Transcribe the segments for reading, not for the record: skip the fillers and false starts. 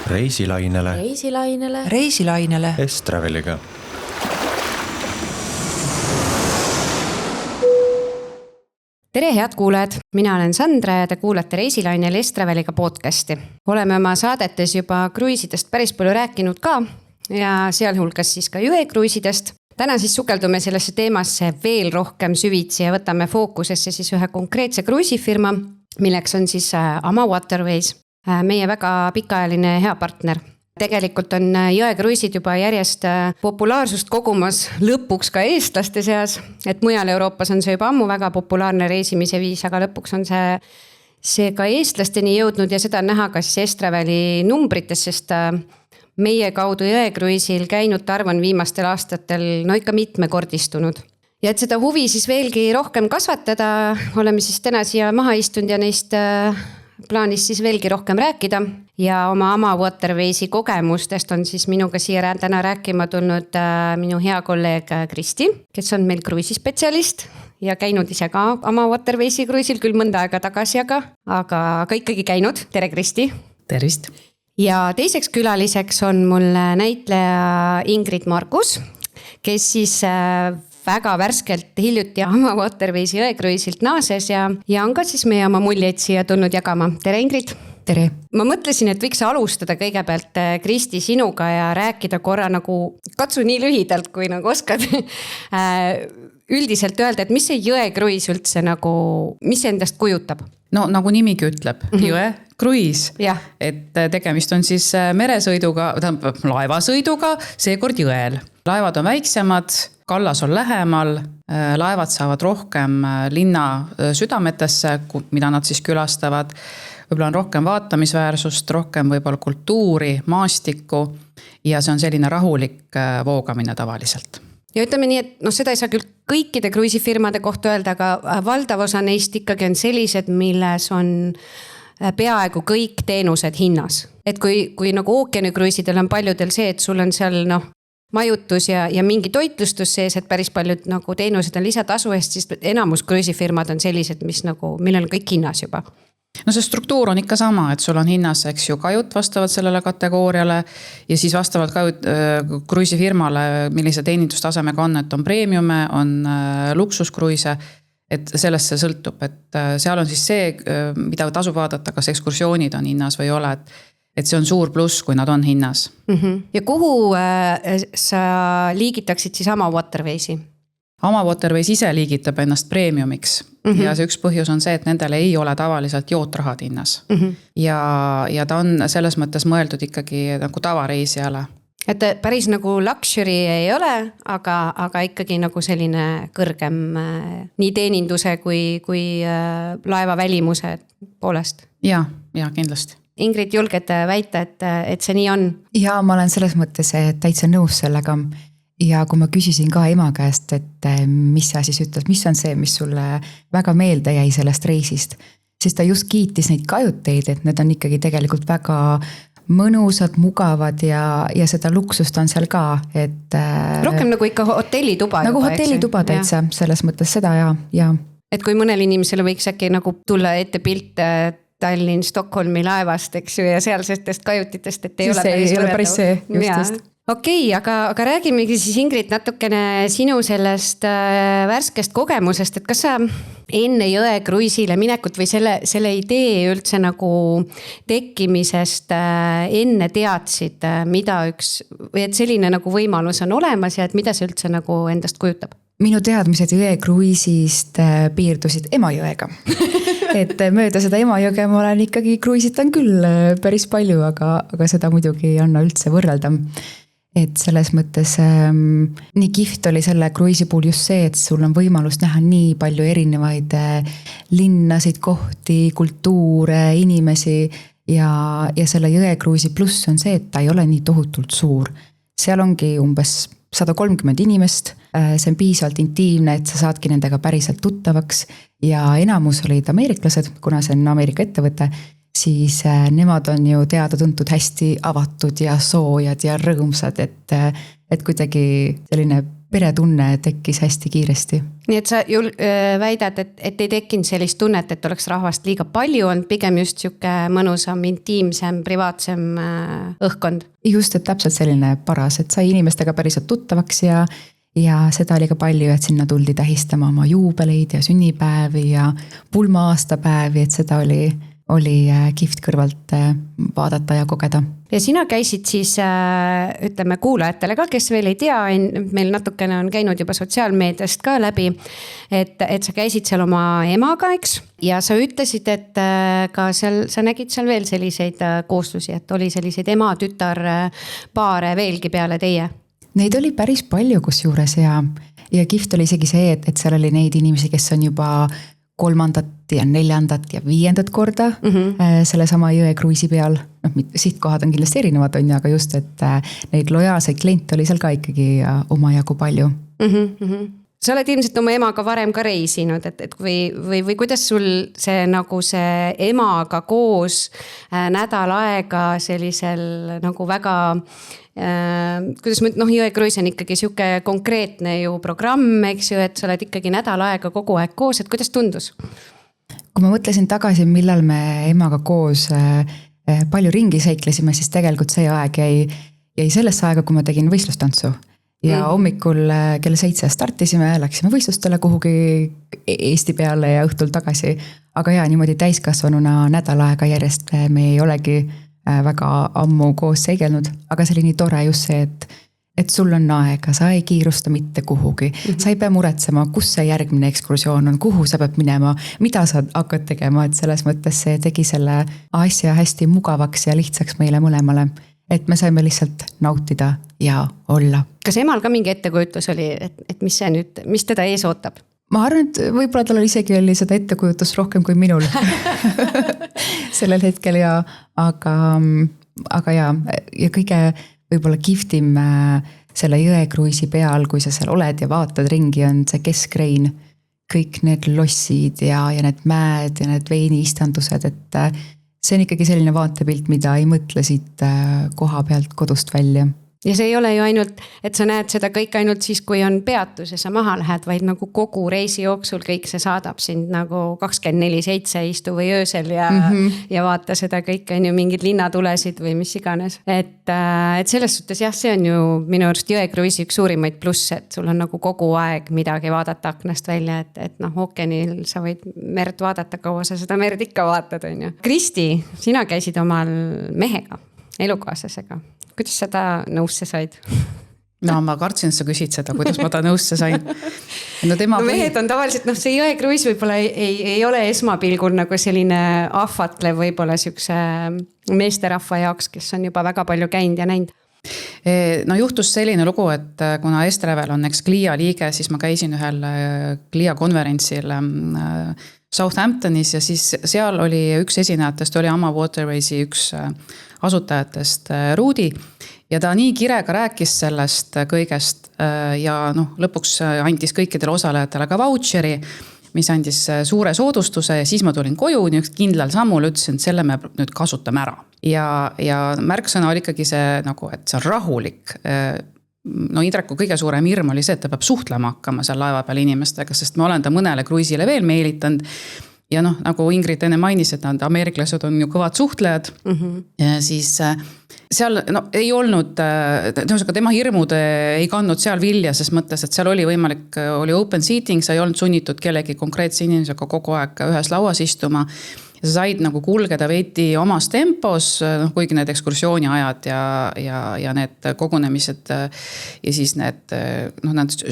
Reisilainele Estraveliga. Tere head kuulajad, mina olen Sandra ja te kuulate Reisilainel Estraveliga podcasti. Oleme oma saadetes juba kruiisidest päris palju rääkinud ka ja sealhulgas siis ka jõekruiisidest. Täna siis sukeldume sellesse teemasse veel rohkem süvitsi ja võtame fookusesse siis ühe konkreetse kruiisifirma, milleks on siis Ama Waterways, meie väga pikaajaline hea partner. Tegelikult on jõekruiisid juba järjest populaarsust kogumas lõpuks ka eestlaste seas, et mujal Euroopas on see juba ammu väga populaarne reisimise viis, aga lõpuks on see ka eestlasteni jõudnud ja seda on näha ka siis Estraveli numbrites, sest meie kaudu jõekruiisil käinute arv on viimastel aastatel ikka mitmekordistunud. Ja et seda huvi siis veelgi rohkem kasvatada, oleme siis täna siia maha istunud ja neist plaanis siis veelgi rohkem rääkida ja oma Ama Waterwaysi kogemustest on siis minuga siia täna rääkima tulnud minu hea kolleeg Kristi, kes on meil kruiisispetsialist ja käinud ise ka Ama Waterwaysi kruiisil küll mõnda aega tagasi, aga ikkagi käinud. Tere Kristi! Tervist! Ja teiseks külaliseks on mul näitleja Ingrid Markus, kes siis väga värskelt hiljuti Ama Waterwaysi jõekruiisilt naases ja on ka siis meie oma muljeid siia tulnud jagama. Tere Ingrid! Tere! Ma mõtlesin, et võiks alustada kõigepealt Kristi sinuga ja rääkida korra katsu nii lühidalt, kui oskad üldiselt öelda, et mis see jõekruiis üldse mis see endast kujutab? No nagu nimigi ütleb, jõekruiis. Ja. Et tegemist on siis meresõiduga, laevasõiduga, seekord jõel. Laevad on väiksemad, kallas on lähemal, laevad saavad rohkem linna südametesse, mida nad siis külastavad. Võib-olla on rohkem vaatamisväärsust, rohkem võib-olla kultuuri, maastikku ja see on selline rahulik voogamine tavaliselt. Ja ütleme nii, et seda ei saa küll kõikide kruiisifirmade kohta öelda, aga valdav osa neist ikkagi on sellised, milles on peaaegu kõik teenused hinnas. Et kui ookeanikruiisidel on paljudel see, et sul on seal majutus ja mingi toitlustus sees, et päris paljud teenused on lisatasu eest, siis enamus kruiisifirmad on sellised, millel on kõik hinnas juba. No see struktuur on ikka sama, et sul on hinnas, eks ju, kajut vastavalt sellele kategooriale ja siis vastavalt kruiisifirmale, millise teenindustasemega on, et on premiume, on luksuskruiise, et sellest see sõltub, et seal on siis see, mida tasub vaadata, kas ekskursioonid on hinnas või ei ole, et see on suur pluss, kui nad on hinnas. Ja kuhu sa liigitaksid siis Ama Waterwaysi? Ama Waterways ise liigitab ennast premiumiks ja see üks põhjus on see, et nendele ei ole tavaliselt jootrahad hinnas. Ja ta on selles mõttes mõeldud ikkagi tavareisijale. Et päris luxury ei ole, aga ikkagi selline kõrgem nii teeninduse kui laeva välimuse poolest. Ja kindlasti. Ingrid, julged väita, et see nii on? Ja ma olen selles mõttes täitsa nõus sellega. Ja kui ma küsisin ka ema käest, et mis sa siis ütled, mis on see, mis sulle väga meelde jäi sellest reisist, siis ta just kiitis neid kajuteid, et need on ikkagi tegelikult väga mõnusad, mugavad ja seda luksust on seal ka. Et, rohkem ikka hotellituba. Hotellituba täitsa, selles mõttes seda ja. Et kui mõnel inimesele võiks äkki tulla ette pilt Tallinn Stockholmi laevast, eks ju, ja sealsetest kajutitest, et ei ole päris see. Just. Okei, aga räägimegi siis Ingrid natukene sinu sellest värskest kogemusest, et kas sa enne jõekruiisile minekut või selle idee üldse tekkimisest enne teadsid, või et selline võimalus on olemas ja et mida see üldse endast kujutab? Minu teadmised jõekruiisist piirdusid Emajõega. Et mööda seda Emajõge ma olen ikkagi kruiisitan küll päris palju, aga seda muidugi ei anna üldse võrrelda. Et selles mõttes nii kihvt oli selle kruiisi puhul just see, et sul on võimalus näha nii palju erinevaid linnasid, kohti, kultuure, inimesi ja selle jõekruisi pluss on see, et ta ei ole nii tohutult suur. Seal ongi umbes 130 inimest, see on piisavalt intiimne, et sa saadki nendega päriselt tuttavaks ja enamus olid ameeriklased, kuna see on Ameerika ettevõte, siis nemad on ju teada-tuntud hästi avatud ja soojad ja rõõmsad, et kuidagi selline peretunne tekkis hästi kiiresti. Nii et sa väidad, et ei tekkinud sellist tunnet, et oleks rahvast liiga palju olnud, pigem just siuke mõnusam, intiimsem, privaatsem õhkkond. Just, et täpselt selline paras, et sai inimestega päriselt tuttavaks ja seda oli ka palju, et sinna tuldi tähistama oma juubeleid ja sünnipäevi ja pulma-aastapäevi, et seda oli kihvt kõrvalt vaadata ja kogeda. Ja sina käisid siis, ütleme kuulajatele ka, kes veel ei tea, meil natukene on käinud juba sotsiaalmeediast ka läbi, et sa käisid seal oma emaga, eks? Ja sa ütlesid, et ka seal, sa nägid seal veel selliseid kooslusi, et oli selliseid ema-tütar paare veelgi peale teie? Neid oli päris palju kusjuures ja kihvt oli isegi see, et seal oli neid inimesi, kes on juba 3. ja 4. ja 5. korda sellesama jõe kruiisi peal. Sihtkohad on kindlasti erinevad, aga just, et neid lojaalseid kliente oli seal ka ikkagi omajagu palju. Sa oled ilmselt oma emaga varem ka reisinud, et või kuidas sul see nagu see emaga koos nädal aega sellisel nagu väga kuidas ma, jõe kruiis on ikkagi siuke konkreetne ju programm, eks ju, et sa oled ikkagi nädal aega kogu aeg koos, et kuidas tundus? Kui ma mõtlesin tagasi, millal me emaga koos palju ringi seiklesime, siis tegelikult see aeg jäi sellesse aega, kui ma tegin võistlustantsu. Ja hommikul kell 7 startisime, läksime võistlustele kuhugi Eesti peale ja õhtul tagasi. Aga niimoodi täiskasvanuna nädal aega järjest me ei olegi väga ammu koos seigelnud, aga see oli nii tore just see, et sul on aega, sa ei kiirusta mitte kuhugi. Sa ei pea muretsema, kus see järgmine ekskursioon on, kuhu sa pead minema, mida sa hakkad tegema, et selles mõttes see tegi selle asja hästi mugavaks ja lihtsaks meile mõlemale. Et me saime lihtsalt nautida ja olla. Kas emal ka mingi ettekujutus oli, et mis see nüüd, mis teda ees ootab? Ma arvan, et võib-olla tal isegi oli seda ettekujutus rohkem kui minul sellel hetkel aga ja kõige võib-olla kihvtim selle jõe kruiisi peal, kui sa seal oled ja vaatad ringi, on see keskrein. Kõik need lossid ja need mäed ja need veiniistandused, et see on ikkagi selline vaatepilt, mida ei mõtle siit koha pealt kodust välja. Ja see ei ole ju ainult, et sa näed seda kõik ainult siis, kui on peatus ja sa maha lähed, vaid nagu kogu reisi jooksul kõik see saadab sind nagu 24/7 istu või öösel ja vaata seda kõik on ju mingid linnatulesid või mis iganes. Et selles suhtes jah, see on ju minu arust jõe kruiisi üks suurimaid pluss, et sul on nagu kogu aeg midagi vaadata aknast välja, et ookeanil sa võid merd vaadata, kaua sa seda merd ikka vaatad, on ju. Kristi, sina käisid omal mehega, elukaaslasega. Kuidas sa ta nõusse said? No ma kartsin, et sa küsid seda, kuidas ma ta nõusse sain. Mehed on tavaliselt, see jõe kruiis võib-olla ei ole esmapilgul nagu selline ahvatlev võib-olla siukse meesterahva jaoks, kes on juba väga palju käinud ja näinud. No juhtus selline lugu, et kuna Estrevel on Clia liige, siis ma käisin ühel Clia konverentsil Southamptonis ja siis seal oli üks esinejatest, oli Amma Waterwaysi üks asutajatest Ruudi ja ta nii kirega rääkis sellest kõigest ja lõpuks andis kõikidele osalejatele ka vautšeri, mis andis suure soodustuse ja siis ma tulin koju nii üks kindlal sammul, ütlesin, et selle me nüüd kasutame ära. Ja märksõna oli ikkagi see, nagu, et see on rahulik. No Indreku kõige suurem hirm oli see, et ta peab suhtlema hakkama seal laeva peal inimestega, sest ma olen ta mõnele kruiisile veel meelitanud. Ja nagu Ingrid enne mainis, et nad ameeriklased on ju kõvad suhtlejad. Ja siis seal ei olnud, tema hirmud ei kandnud seal vilja, sest mõttes, et seal oli võimalik, oli open seating, sa ei olnud sunnitud kellegi konkreetse inimesega kogu aeg ühes lauas istuma. Ja sa said nagu kulgeda veidi omas tempos, kuigi need ekskursiooni ajad ja need kogunemised ja siis need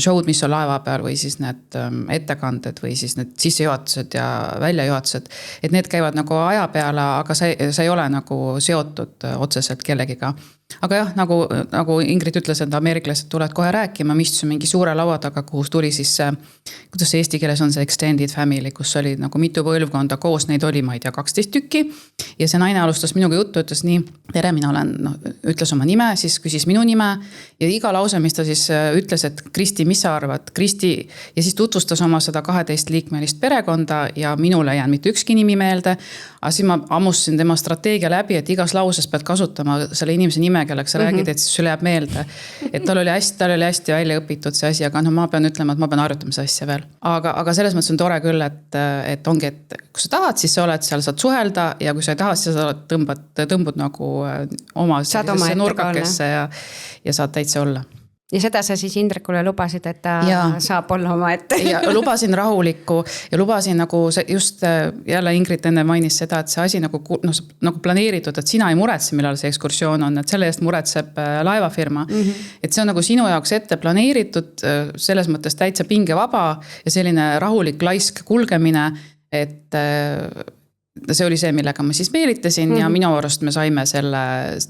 show'd, mis on laeva peal või siis need ettekanded või siis need sissejuhatused ja väljajuhatused, et need käivad nagu aja peale, aga sa ei ole nagu seotud otseselt kellegiga. Aga jah, nagu Ingrid ütles, et ameeriklased tulevad kohe rääkima, mis mingi suure laua taga, kuhu tuli siis, kuidas see eesti keeles on see extended family, kus oli nagu mitu põlvkonda koos, neid oli, ma ei tea, 12 tükki. Ja see naine alustas minuga juttu, ütles nii, tere, mina olen, ütles oma nime, siis küsis minu nime ja iga lause, mis ta siis ütles, et Kristi, mis sa arvad, Kristi, ja siis tutvustas oma seda 12-liikmelist perekonda ja minule jään mitte ükski nimi meelde, aga siis ma ammustasin tema strateegia läbi, et igas lauses pead kasutama selle inimese nime, kelleks sa räägid, et siis sul jääb meelde. Et tal oli hästi välja õpitud see asi, aga ma pean ütlema, et ma pean harjutama see asja veel. Aga selles mõttes on tore küll, et ongi, et kui sa tahad, siis sa oled seal, saad suhelda ja kui sa ei taha, siis sa tõmbud nagu oma sellisesse nurgakesse ja saad täitsa olla. Ja seda sa siis Indrekule lubasid, et ta saab olla oma ette. Ja lubasin rahulikku ja lubasin nagu just jälle Ingrid enne mainis seda, et see asi nagu planeeritud, et sina ei muretse, millal see ekskursioon on, et selle eest muretseb laevafirma. Et see on nagu sinu jaoks ette planeeritud, selles mõttes täitsa pingevaba ja selline rahulik laisk kulgemine, et see oli see, millega ma siis meelitasin ja minu arust me saime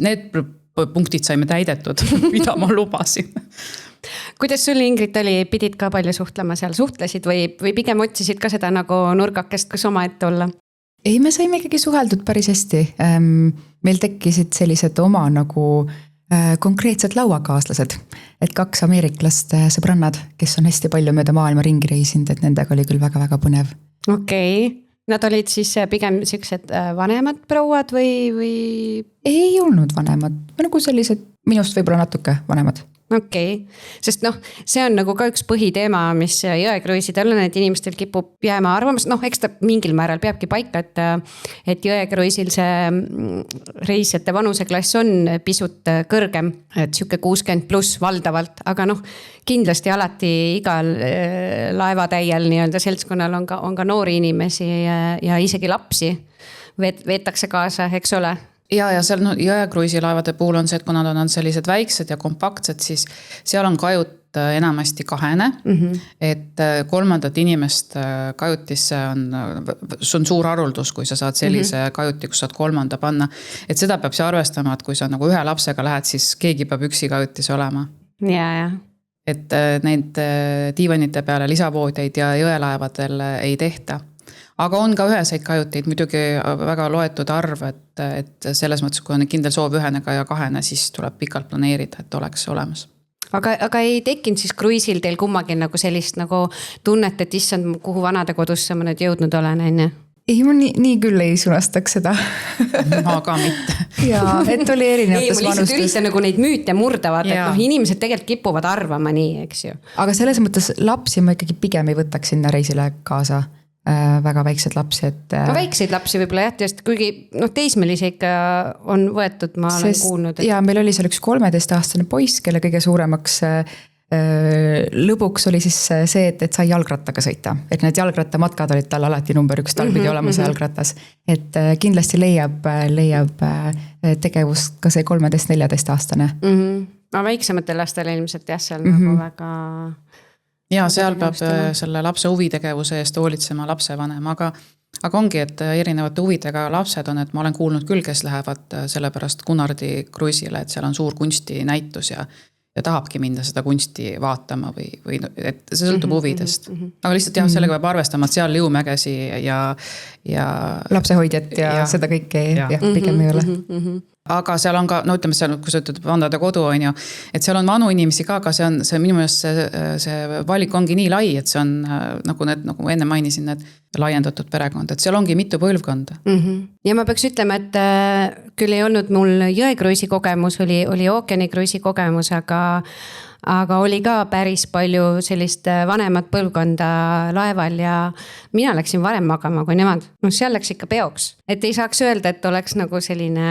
need punktid saime täidetud, mida ma lubasin. Kuidas sul, Ingrid, oli, pidid ka palju suhtlema seal, suhtlesid või pigem otsisid ka seda nagu nurgakest, kus oma ette olla? Ei, me saime ikkagi suheldud päris hästi. Meil tekkisid sellised oma nagu konkreetsed lauakaaslased, et 2 ameeriklast sõbrannad, kes on hästi palju mööda maailma ringi reisinud, et nendega oli küll väga-väga põnev. Okei. Nad olid siis pigem sellised vanemad prouad või? Ei olnud vanemad, nagu sellised minust võib-olla natuke vanemad. Okei. Sest see on nagu ka üks põhiteema, mis jõekruiisidel on, et inimestel kipub jääma arvamus, eks ta mingil määral peabki paika, et jõekruiisil see reisijate vanuseklass on pisut kõrgem, et siuke 60+ valdavalt, aga kindlasti alati igal laevatäiel nii-öelda seltskonnal on ka noori inimesi ja isegi lapsi veetakse kaasa, eks ole? Ja seal jõekruisilaevade puhul on see, et kuna nad on sellised väiksed ja kompaktsed, siis seal on kajut enamasti 2, et 3. inimest kajutisse on suur haruldus, kui sa saad sellise kajuti, kus saad 3. panna. Et seda peab see arvestama, et kui sa nagu 1 lapsega lähed, siis keegi peab üksi kajutis olema. Ja. Et need diivanite peale lisavoodeid ja jõelaevadel ei tehta. Aga on ka üheseid kajuteid, muidugi väga loetud arv, et selles mõttes, kui on kindel soov 1 ja 2, siis tuleb pikalt planeerida, et oleks olemas. Aga ei tekkinud siis kruiisil teil kummagi nagu sellist nagu tunnet, et issand, kuhu vanade kodusse ma nüüd jõudnud olen, enne? Ei, ma nii küll ei sunastaks seda. Ma ka mitte. Ja, et oli erinevates vanustes. Ei, ma lihtsalt üritan nagu neid müüte murdavad, et inimesed tegelikult kipuvad arvama nii, eks ju. Aga selles mõttes lapsi ma ikkagi pigem ei võtaks sinna reisile kaasa. Väga väiksed lapsi, et väikseid lapsi võib-olla jah, kuigi teismelisi ikka on võetud, ma olen kuulnud. Ja meil oli seal üks 13-aastane poiss, kelle kõige suuremaks lõbuks oli siis see, et sai jalgrattaga sõita. Et need jalgrattamatkad olid tal alati number 1, tal pidi olema see jalgratas. Et kindlasti leiab tegevust ka see 13-14-aastane. Aga väiksematel lastel ilmselt jah, seal nagu väga... Ja seal peab selle lapse huvitegevuse eest hoolitsema lapsevanem, aga ongi, et erinevate huvidega lapsed on, et ma olen kuulnud küll, kes lähevad sellepärast Gunnardi kruisile, et seal on suur kunstinäitus ja tahabki minna seda kunsti vaatama või et see sõltub huvidest. Aga lihtsalt jah, sellega peab arvestama, et seal jõumägesi ja lapsehoidjat ja seda kõike pigem ei ole. Aga seal on ka, ütleme seal, kui sa ütled vandade kodu on ju, et seal on vanu inimesi ka, aga see minu meelest see valik ongi nii lai, et see on nagu enne mainisin, need laiendatud perekond, et seal ongi mitu põlvkonda. Ja ma peaks ütlema, et küll ei olnud mul jõekruisi kogemus, oli ookeanikruisi kogemus, aga oli ka päris palju sellist vanemat põlvkonda laeval ja mina läksin varem magama kui nemad. Seal läks ikka peoks. Et ei saaks öelda, et oleks nagu selline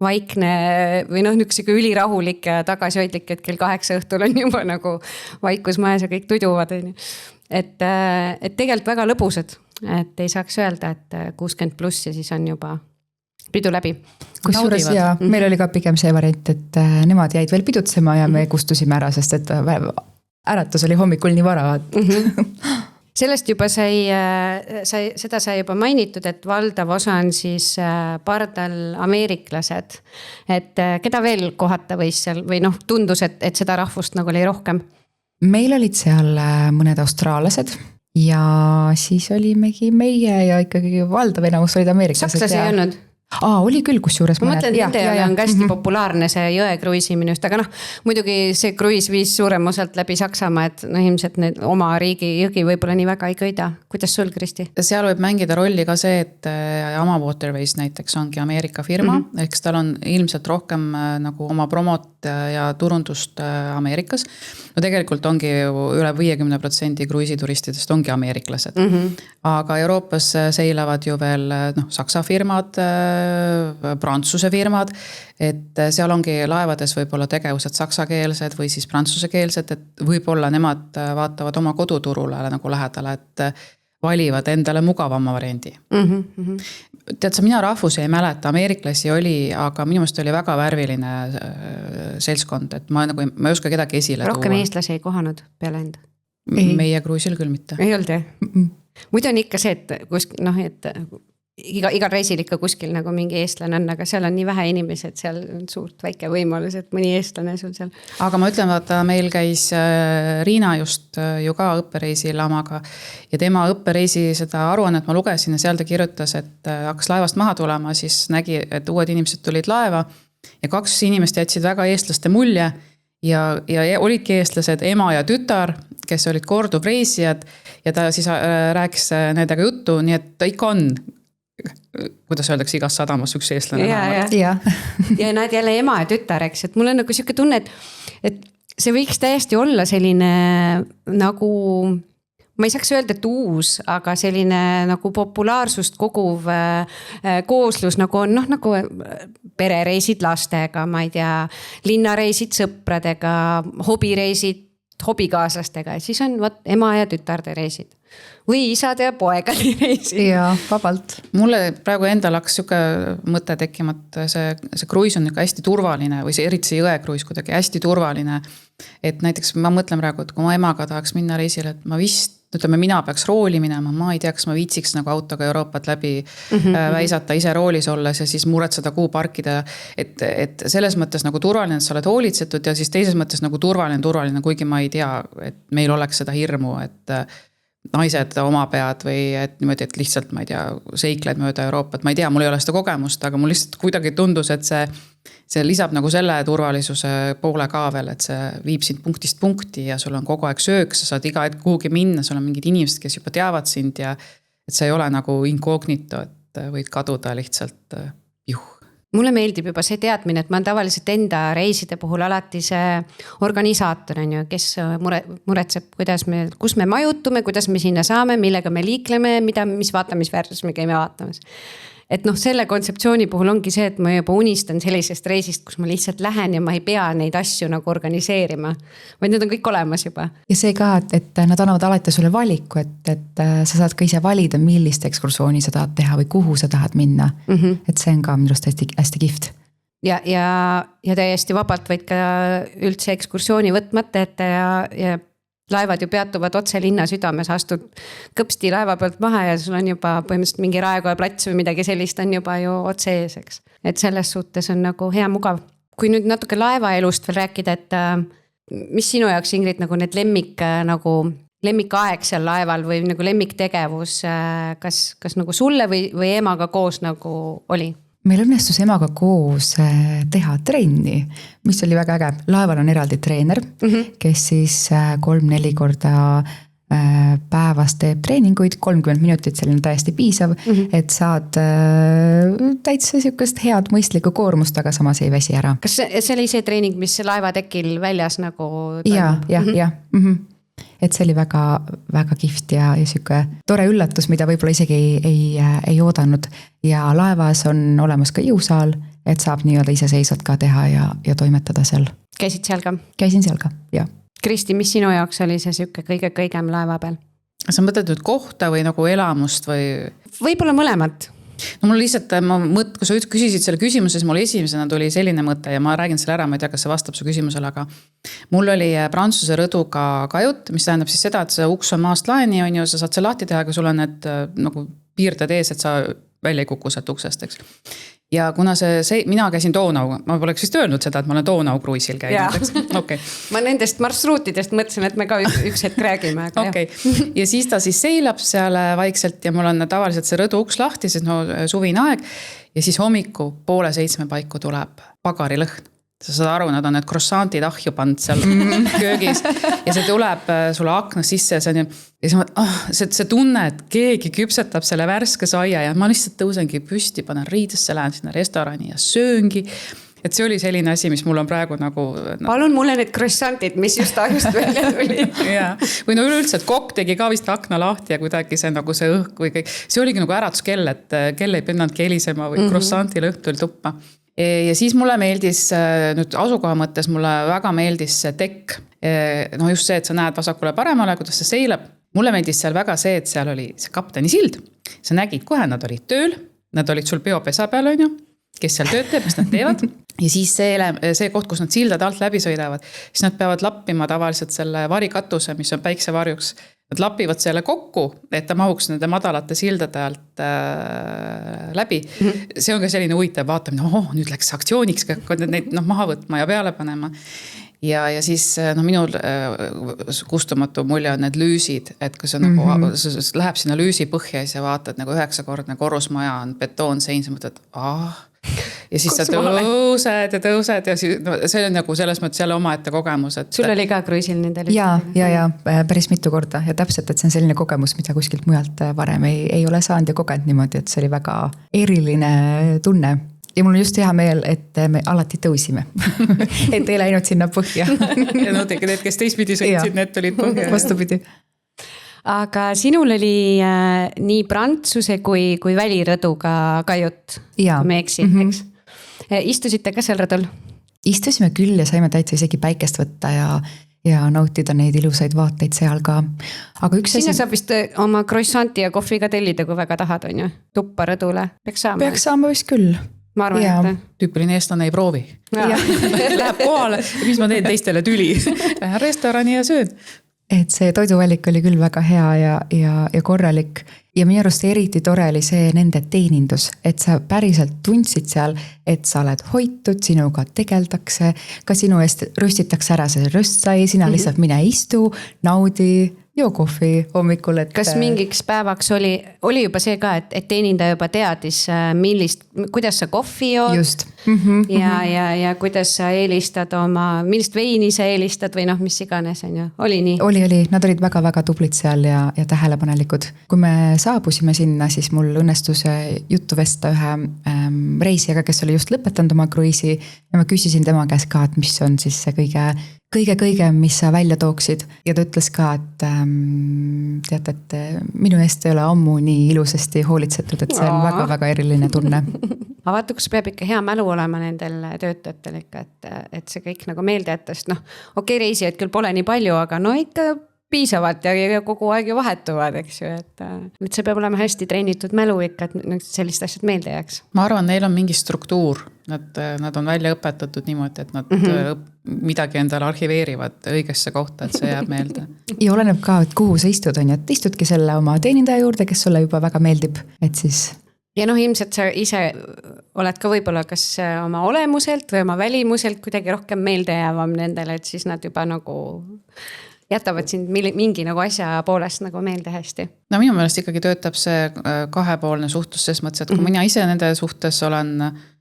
vaikne või niisugune ülirahulik ja tagasihoidlik, et kell 8 õhtul on juba nagu vaikus majas ja kõik tuduvad. Et tegelikult väga lõbusad, et ei saaks öelda, et 60+ ja siis on juba pidu läbi. Kusjuures meil oli ka pigem see variant, et nemad jäid veel pidutsema ja me kustusime ära, sest et äratus oli hommikul nii vara. Sellest juba seda sai juba mainitud, et valdav osa on siis pardal ameeriklased. Et keda veel kohata võis seal või tundus, et seda rahvust nagu oli rohkem? Meil olid seal mõned austraallased ja siis olimegi meie ja ikkagi valdav enamus olid ameeriklased. Sakslasi ei olnud? Oli küll kusjuures. Ma mõtlen, nende on ka hästi populaarne see jõekruiisimine just, aga muidugi see kruiis viis suurem osalt läbi Saksamaa, et ilmselt need oma riigi jõgi võib-olla nii väga ei kõida. Kuidas sul, Kristi? Seal võib mängida rolli ka see, et Ama Waterways näiteks ongi Ameerika firma, eks tal on ilmselt rohkem nagu oma promot ja turundust Ameerikas. No tegelikult ongi üle 50% kruiisituristidest ongi ameeriklased. Aga Euroopas seilavad ju veel Saksa firmad, Prantsuse firmad, et seal ongi laevades võib-olla tegevused saksakeelsed või siis prantsusekeelsed, et võib-olla nemad vaatavad oma koduturule nagu lähedale, et valivad endale mugavama variandi. Tead sa, mina rahvusi ei mäleta, ameeriklasi oli, aga minu meelest oli väga värviline seltskond, et ma ei oska kedagi esile tuua. Rohkem eestlasi ei kohanud peale enda? Meie kruiisil küll mitte. Ei olnud jah? Muidu on ikka see, et igal reisil ikka kuskil nagu mingi eestlane on, aga seal on nii vähe inimesi, et seal on suurt väike võimalus, et mõni eestlane sul seal. Aga ma ütlen, vaata, meil käis Riina just ju ka õppereisil Amaga ja tema õppereisi seda aruannet ma lugesin ja seal ta kirjutas, et hakkas laevast maha tulema, siis nägi, et uued inimesed tulid laeva ja 2 inimest jätsid väga eestlaste mulje ja olidki eestlased, ema ja tütar, kes olid korduvreisijad ja ta siis rääkis nendega juttu, nii et ta ikka on, kuidas öeldakse, igas sadamas üks eestlane. Ja nad jälle ema ja tütar, eks, et mul on nagu siuke tunne, et see võiks täiesti olla selline nagu, ma ei saaks öelda, et uus, aga selline nagu populaarsust koguv kooslus nagu on, nagu perereisid lastega, ma ei tea, linnareisid sõpradega, hobireisid hobikaaslastega, siis on ema ja tütarde reisid. Või isade ja poegade reisid. Ja, vabalt. Mulle praegu endal hakkas siuke mõte tekkima, et see kruis on hästi turvaline või see eriti see jõekruis kuidagi hästi turvaline. Et näiteks ma mõtlen praegu, et kui ma emaga tahaks minna reisile, et ma vist, mina peaks rooli minema, ma ei tea, kas ma viitsiks nagu autoga Euroopat läbi väisata, ise roolis olles ja siis muretseda kuu parkida. Et selles mõttes nagu turvaline, et sa oled hoolitsetud ja siis teises mõttes nagu turvaline, kuigi ma ei tea, et meil oleks seda hirmu, et naised oma pead või et niimoodi, et lihtsalt, ma ei tea, seikled mööda Euroopat, ma ei tea, mul ei ole seda kogemust, aga mul lihtsalt kuidagi tundus, et see lisab nagu selle turvalisuse poole ka veel, et see viib sind punktist punkti ja sul on kogu aeg söök, sa saad iga hetk kuhugi minna, sul on mingid inimesed, kes juba teavad sind ja et see ei ole nagu incognito, et võid kaduda lihtsalt juh. Mulle meeldib juba see teadmine, et ma olen tavaliselt enda reiside puhul alati see organisaator, kes muretseb, kus me majutume, kuidas me sinna saame, millega me liikleme, mis vaatamisväärsus me käime vaatamas. Et selle kontseptsiooni puhul ongi see, et ma juba unistan sellisest reisist, kus ma lihtsalt lähen ja ma ei pea neid asju nagu organiseerima, vaid need on kõik olemas juba. Ja see ka, et nad annavad alati sulle valiku, et sa saad ka ise valida, millist ekskursiooni sa tahad teha või kuhu sa tahad minna. Et see on ka minu arust hästi kihvt. Ja täiesti vabalt võid ka üldse ekskursiooni võtmata ette ja laevad ju peatuvad otse linna südames, astud kõpsti laeva pealt maha ja sul on juba põhimõtteliselt mingi Raekoja plats või midagi sellist on juba ju otse ees, eks. Et selles suhtes on nagu hea mugav. Kui nüüd natuke laevaelust veel rääkida, et mis sinu jaoks, Ingrid, nagu need lemmikaeg seal laeval või nagu lemmiktegevus, kas nagu sulle või emaga koos nagu oli? Meil õnnestus emaga koos teha trenni, mis oli väga äge. Laeval on eraldi treener, kes siis 3-4 korda päevas teeb treeninguid, 30 minutit, selline täiesti piisav, et saad täitsa sükest head mõistlikku koormust, aga samas ei väsi ära. Kas see oli see treening, mis laevatekil väljas nagu toimub? Ja. Et see oli väga, väga kihvt ja süke tore üllatus, mida võib-olla isegi ei oodanud. Ja laevas on olemas ka jõusaal, et saab nii-öelda iseseisvalt ka teha ja toimetada seal. Käisid seal ka? Käisin seal ka, jah. Kristi, mis sinu jaoks oli see süke kõigem laeva peal? Sa mõtled nüüd kohta või nagu elamust või? Võib-olla mõlemat. No mul lihtsalt, kui sa küsisid selle küsimuse, siis mul esimesena tuli selline mõte ja ma räägin selle ära, ma ei tea, kas see vastab su küsimusele, aga mul oli Prantsuse rõduga kajut, mis tähendab siis seda, et see uks on maast laeni, on ju, sa saad see lahti teha, aga sul on need nagu piirded ees, et sa välja ei kuku sealt uksest, eks. ja kuna mina käisin Donau, ma poleks vist öelnud seda, et ma olen Donau kruiisil käinud, eks? Okay. Ma nendest marsruutidest mõtlesin, et me ka üks hetk räägime. Okay. Ja siis ta siis seilab seal vaikselt ja mul on tavaliselt see rõdu uks lahti, sest suvine aeg. Ja siis hommiku 6:30 paiku tuleb pagarilõhn. Sa saad aru, nad on need croissantid ahju pand seal köögis ja see tuleb sulle akna sisse ja see tunne, et keegi küpsetab selle värske saia ja ma lihtsalt tõusengi püsti, panen riidesse, lähen sinna restorani ja sööngi. Et see oli selline asi, mis mul on praegu nagu... Palun mulle need croissantid, mis just ahjust välja tuli. Ja. Või üleüldse, et kokk tegi ka vist akna lahti ja kuidagi see nagu see õhk või kõik. See oligi nagu äratuskell, et kell ei pidanud kelisema või croissanti lõhk tuli tuppa. Ja siis mulle meeldis, nüüd asukoha mõttes mulle väga meeldis see tekk. No just see, et sa näed vasakule paremale, kuidas see seilab. Mulle meeldis seal väga see, et seal oli see kapteni sild. Sa nägid kohe, nad olid tööl, nad olid sul peopesa peal, on ju, kes seal tööd teeb, mis nad teevad. Ja siis see koht, kus nad sildad alt läbi sõidavad, siis nad peavad lappima tavaliselt selle varikatuse, mis on päiksevarjuks. Nad lapivad selle kokku, et ta mahuks nende madalate sildade alt läbi. See on ka selline huvitav vaatamine, nüüd läks aktsiooniks, neid maha võtma ja peale panema. Ja siis minul kustumatu mulje on need lüüsid, et kui sa nagu läheb sinna lüüsi põhja ja sa vaatad nagu 9-kordne korrusmaja on betoonsein, sa mõtled, ja siis sa tõused ja siis, see on nagu selles mõttes jälle omaette kogemus. Et... Sul oli ka kruiisil nende lüüsid? Ja, päris mitu korda ja täpselt, et see on selline kogemus, mida kuskilt mujalt varem ei ole saanud ja kogenud niimoodi, et see oli väga eriline tunne. Ja mul on just hea meel, et me alati tõusime, et ei läinud sinna põhja. Ja need, kes teistpidi sõitsid, need tulid põhja. Vastupidi. Aga sinul oli nii prantsuse kui välirõduga ka jutt, kui me eksin, eks? Istusite ka seal rõdul? Istusime küll ja saime täitsa isegi päikest võtta ja nautida neid ilusaid vaateid seal ka. Aga Sinna saab vist oma croissanti ja kohvi ka tellida, kui väga tahad, on ju? Tuppa rõdule. Peaks saama vist küll. Ma arvan, et... Tüüpiline eestlane ei proovi. Läheb kohale, mis ma teen teistele tüli. Lähen restorani ja söön. Et see toiduvalik oli küll väga hea ja korralik. Ja minu arust eriti tore oli see nende teenindus, et sa päriselt tundsid seal, et sa oled hoitud, sinuga tegeldakse, ka sinu eest röstitakse ära see röstsai, sina lihtsalt mine istu, naudi, joo kohvi hommikul. Kas mingiks päevaks oli juba see ka, et teenindaja juba teadis, kuidas sa kohvi jood? Just. Ja kuidas sa eelistad millist veini sa eelistad või mis iganes, on ju? Oli nii? Oli. Nad olid väga-väga tublid seal ja tähelepanelikud. Kui me saabusime sinna, siis mul õnnestus juttu vesta ühe reisijaga, kes oli just lõpetanud oma kruiisi ja ma küsisin tema käest ka, et mis on siis see kõige, mis sa välja tooksid. Ja ta ütles ka, et teate, et minu eest ei ole ammu nii ilusasti hoolitsetud, et see on väga-väga eriline tunne. Aga vaata, kus peab ikka hea mälu olema nendel töötajatel ikka, et see kõik nagu meelde jättast. Okei, reisijaid küll pole nii palju, aga ikka piisavad ja kogu aeg ju vahetuvad, eks ju. Et see peab olema hästi treenitud mälu ikka, et sellist asjad meelde jääks. Ma arvan, neil on mingi struktuur. Nad on välja õpetatud niimoodi, et nad midagi endale arhiveerivad õigesse kohta, et see jääb meelde. Ja oleneb ka, et kuhu sa istud, on ju, et istudki selle oma teenindaja juurde, kes sulle juba väga meeldib, et siis... Ja ilmselt sa ise oled ka võib-olla kas oma olemuselt või oma välimuselt kuidagi rohkem meelde jäävam nendele, et siis nad juba nagu... jätavad sind mingi nagu asja poolest nagu meelde hästi. No minu meelest ikkagi töötab see kahepoolne suhtlus selles mõttes, et kui mina ise nende suhtes olen,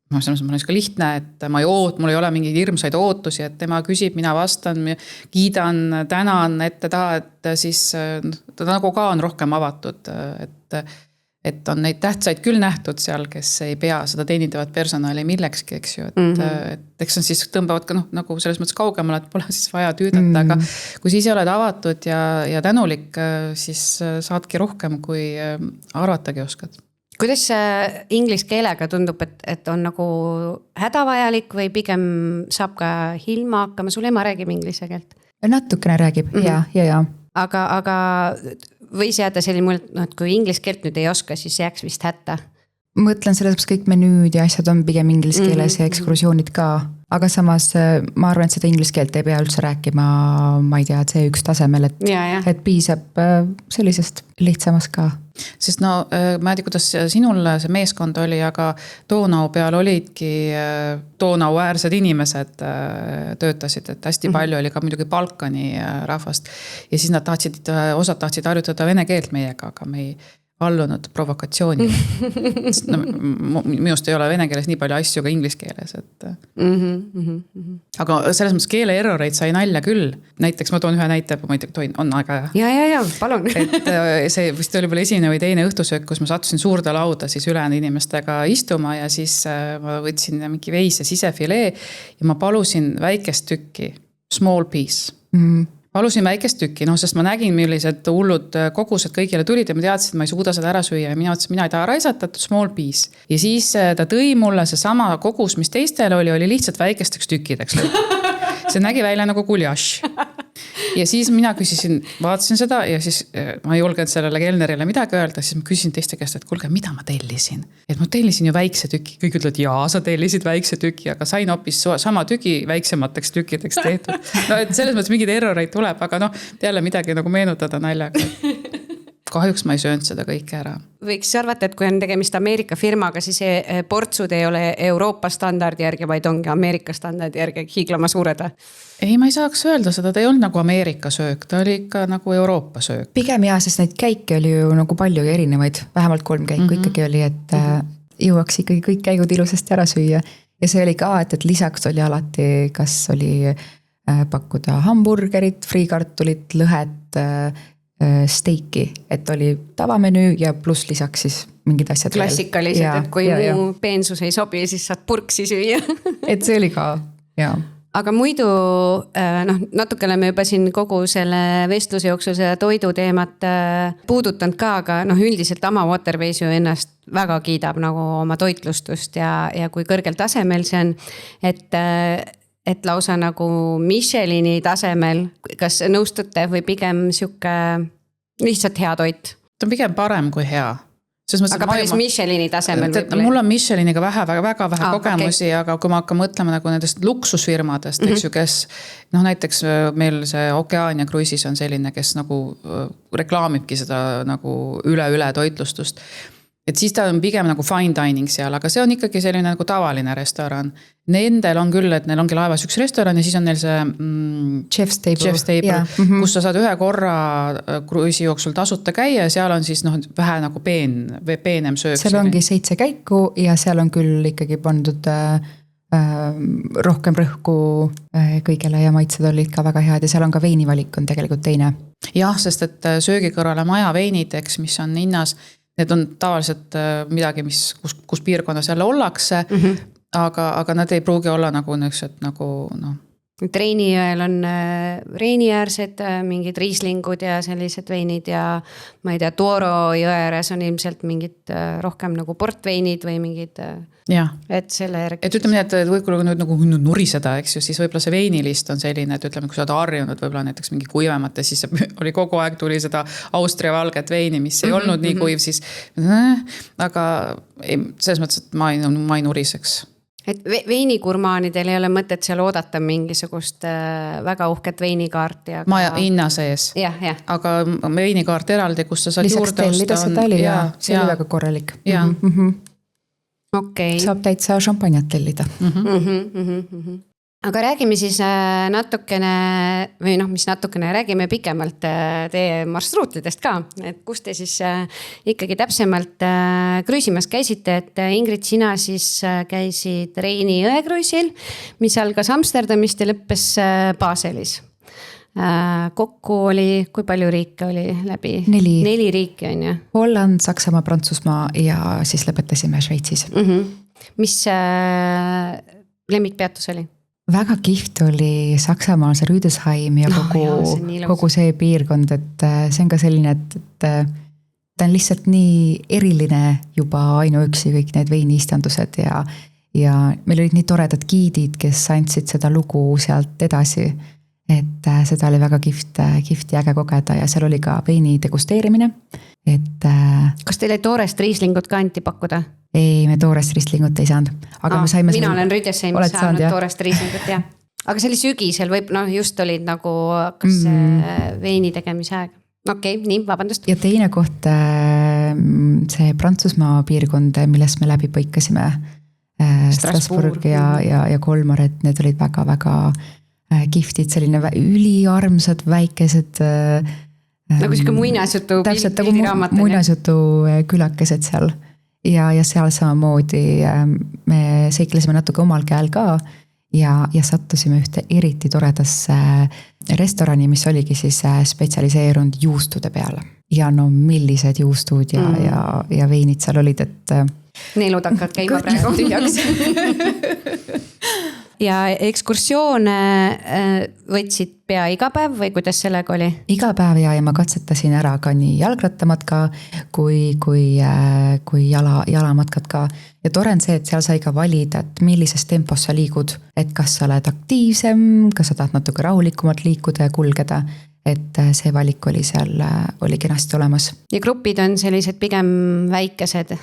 ma olen ka lihtne, et mul ei ole mingeid hirmsaid ootusi, et tema küsib, mina vastan, kiidan, tänan ette taha, et siis ta nagu ka on rohkem avatud, et on neid tähtsaid küll nähtud seal, kes ei pea seda teenindavat personali millekski, eks ju, et eks on siis tõmbavad ka nagu selles mõttes kaugemale, et pole siis vaja tüüdata, aga kui sa ise oled avatud ja tänulik, siis saadki rohkem, kui arvatagi oskad. Kuidas inglise keelega tundub, et on nagu hädavajalik või pigem saab ka ilma hakkama? Sul ema räägib inglise keelt? Natukene räägib, ja. Aga võis jääda selline mulje, et kui inglise keelt nüüd ei oska, siis jääks vist hätta? Mõtlen selles mõttes kõik menüüd ja asjad on pigem inglise keeles ja ekskursioonid ka. Aga samas ma arvan, et seda inglise keelt ei pea üldse rääkima, ma ei tea, C1 tasemel, et piisab sellisest lihtsamast ka. Sest no ma ei tea, kuidas sinul see meeskond oli, aga Donau peal olidki Donau äärsed inimesed töötasid, et hästi palju oli ka muidugi Balkani rahvast. Ja siis nad osad tahtsid harjutada vene keelt meiega, aga me ei allunud provokatsiooni. No, minust ei ole vene keeles nii palju asju ka inglise keeles. Et... Aga selles mõttes keele erroreid sai nalja küll. Näiteks ma toon ühe näite, ma ei tea, on aega. Ja, palun. Et see vist oli võib-olla esimene või teine õhtusöök, kus ma sattusin suurde lauda siis ülejäänud inimestega istuma ja siis ma võtsin mingi veise sisefilee ja ma palusin väikest tükki, small piece. Palusin väikest tükki, sest ma nägin, millised hullud kogused kõigile tulid ja ma teadsin, et ma ei suuda seda ära süüa ja mina ütlesin, mina ei taha raisata, small piece. Ja siis ta tõi mulle see sama kogus, mis teistel oli lihtsalt väikesteks tükkideks. See nägi välja nagu guljaš. Ja siis mina küsisin, vaatasin seda ja siis ma ei julgenud sellele kelnerile midagi öelda, siis ma küsisin teiste käest, et kuulge, mida ma tellisin? Et ma tellisin ju väikse tüki, kõik ütlevad, jaa, sa tellisid väikse tüki, aga sain hoopis sama tüki väiksemateks tükkideks tehtud. No, et selles mõttes mingid erroreid tuleb, aga jälle midagi nagu meenutada naljaga. Kahjuks ma ei söönud seda kõike ära. Võiks arvata, et kui on tegemist Ameerika firmaga, siis portsud ei ole Euroopa standardi järgi, vaid ongi Ameerika standardi järgi hiiglama suured. Ei, ma ei saaks öelda seda, ta ei olnud nagu Ameerika söök, ta oli ikka nagu Euroopa söök. Pigem jah, sest neid käike oli ju nagu palju erinevaid, vähemalt 3 käiku ikkagi oli, et jõuaks ikkagi kõik käigud ilusasti ära süüa. Ja see oli ka, et lisaks oli alati, kas oli pakkuda hamburgerit, friikartulit, lõhet, steiki, et oli tavamenüü ja pluss lisaks siis mingid asjad. Klassikalised, et kui muu peensus ei sobi, siis saad purksi süüa. Et see oli ka, jaa. Aga muidu natuke oleme juba siin kogu selle vestluse jooksul seda toiduteemat puudutanud ka, aga üldiselt Ama Waterways ju ennast väga kiidab nagu oma toitlustust ja kui kõrgel tasemel see on, et lausa nagu Michelini tasemel, kas nõustute või pigem siuke lihtsalt hea toit? Ta on pigem parem kui hea. Aga päris Michelini tasemel võib-olla? Mul on Micheliniga väga vähe kogemusi, okay. Aga kui ma hakkan mõtlema nagu nendest luksusfirmadest, eks ju, kes näiteks meil see Okeania Cruises on selline, kes nagu reklaamibki seda nagu üle toitlustust. Et siis ta on pigem nagu fine dining seal, aga see on ikkagi selline nagu tavaline restoran. Nendel on küll, et neil ongi laevas üks restoran ja siis on neil see Chef's Table, yeah. Kus sa saad ühe korra kruiisi jooksul tasuta käia ja seal on siis vähe nagu peenem söök. Seal ongi 7 käiku ja seal on küll ikkagi pandud rohkem rõhku kõigele ja maitsed olid ka väga head ja seal on ka veinivalik on tegelikult teine. Jah, sest et söögi kõrvale maja veinid, eks, mis on linnas, need on tavaliselt midagi, kus piirkonnas jälle ollakse, aga nad ei pruugi olla nagu niisugused nagu Reinijõel on Reiniäärsed mingid riislingud ja sellised veinid ja ma ei tea, Tuoro jõe ääres on ilmselt mingid rohkem nagu portveinid või mingid, et selle järgi. Et ütleme nii, et võib-olla nüüd nagu nuriseda, eks ju, siis võib-olla see veinilist on selline, et ütleme, kui sa oled harjunud võib-olla näiteks mingi kuivemate, siis oli kogu aeg tuli seda Austria valget veini, mis ei olnud nii kuiv, siis aga selles mõttes, et ma ei nuriseks. Et veinigurmaanidel ei ole mõtet seal oodata mingisugust väga uhket veinikaarti. Aga... Maja hinna sees. Ja. Aga veinikaart eraldi, kus sa saad lisaks juurde osta. Lisaks tellida seda oli ja see oli väga korralik. Okay. Saab täitsa šampanjat tellida. Aga räägime siis natukene, või mis natukene, räägime pikemalt teie marsruutidest ka, et kus te siis ikkagi täpsemalt kruisimas käisite, et Ingrid, sina siis käisid Reini jõe kruisil, mis algas Amsterdamist ja lõppes Baselis. Kokku oli, kui palju riike oli läbi? 4 riiki on ju? Holland, Saksamaa, Prantsusmaa ja siis lõpetasime Šveitsis. Mis lemmikpeatus oli? Väga kihvt oli Saksamaal see Rüdesheim ja kogu see piirkond, et see on ka selline, et ta on lihtsalt nii eriline juba ainuüksi kõik need veiniistandused ja meil olid nii toredad giidid, kes andsid seda lugu sealt edasi, et seda oli väga kihvt ja äge kogeda ja seal oli ka veini degusteerimine, et kas teile toorest riislingut ka anti pakkuda? Ei, me toorest riislingut ei saanud. Aga me saime mina olen Rüdesheimis saanud toorest riislingut, jah. Aga see oli sügisel, just olid nagu kas veini tegemise aeg? okei, nii, vabandust. ja teine koht, see Prantsusmaa piirkond, millest me läbi põikasime, Strasbourg ja Kolmar, et need olid väga-väga kihvtid, selline üliarmsad, väikesed. Nagu siuke muinasjutu pildiraamat. Muinasjutu külakesed seal. Ja seal samamoodi me seiklesime natuke omal käel ka ja sattusime ühte eriti toredasse restorani, mis oligi siis spetsialiseerunud juustude peale. Ja no millised juustud ja veinid seal olid, et neelud hakkavad käima praegu tühjaks. Ja ekskursioone võtsid pea iga päev või kuidas sellega oli? Iga päev ja ma katsetasin ära ka nii jalgrattamatka kui jalamatkad ka. Ja tore on see, et seal sai ka valida, et millises tempos sa liigud, et kas sa oled aktiivsem, kas sa tahad natuke rahulikumalt liikuda ja kulgeda. Et see valik oli seal, oli kenasti olemas. Ja grupid on sellised pigem väikesed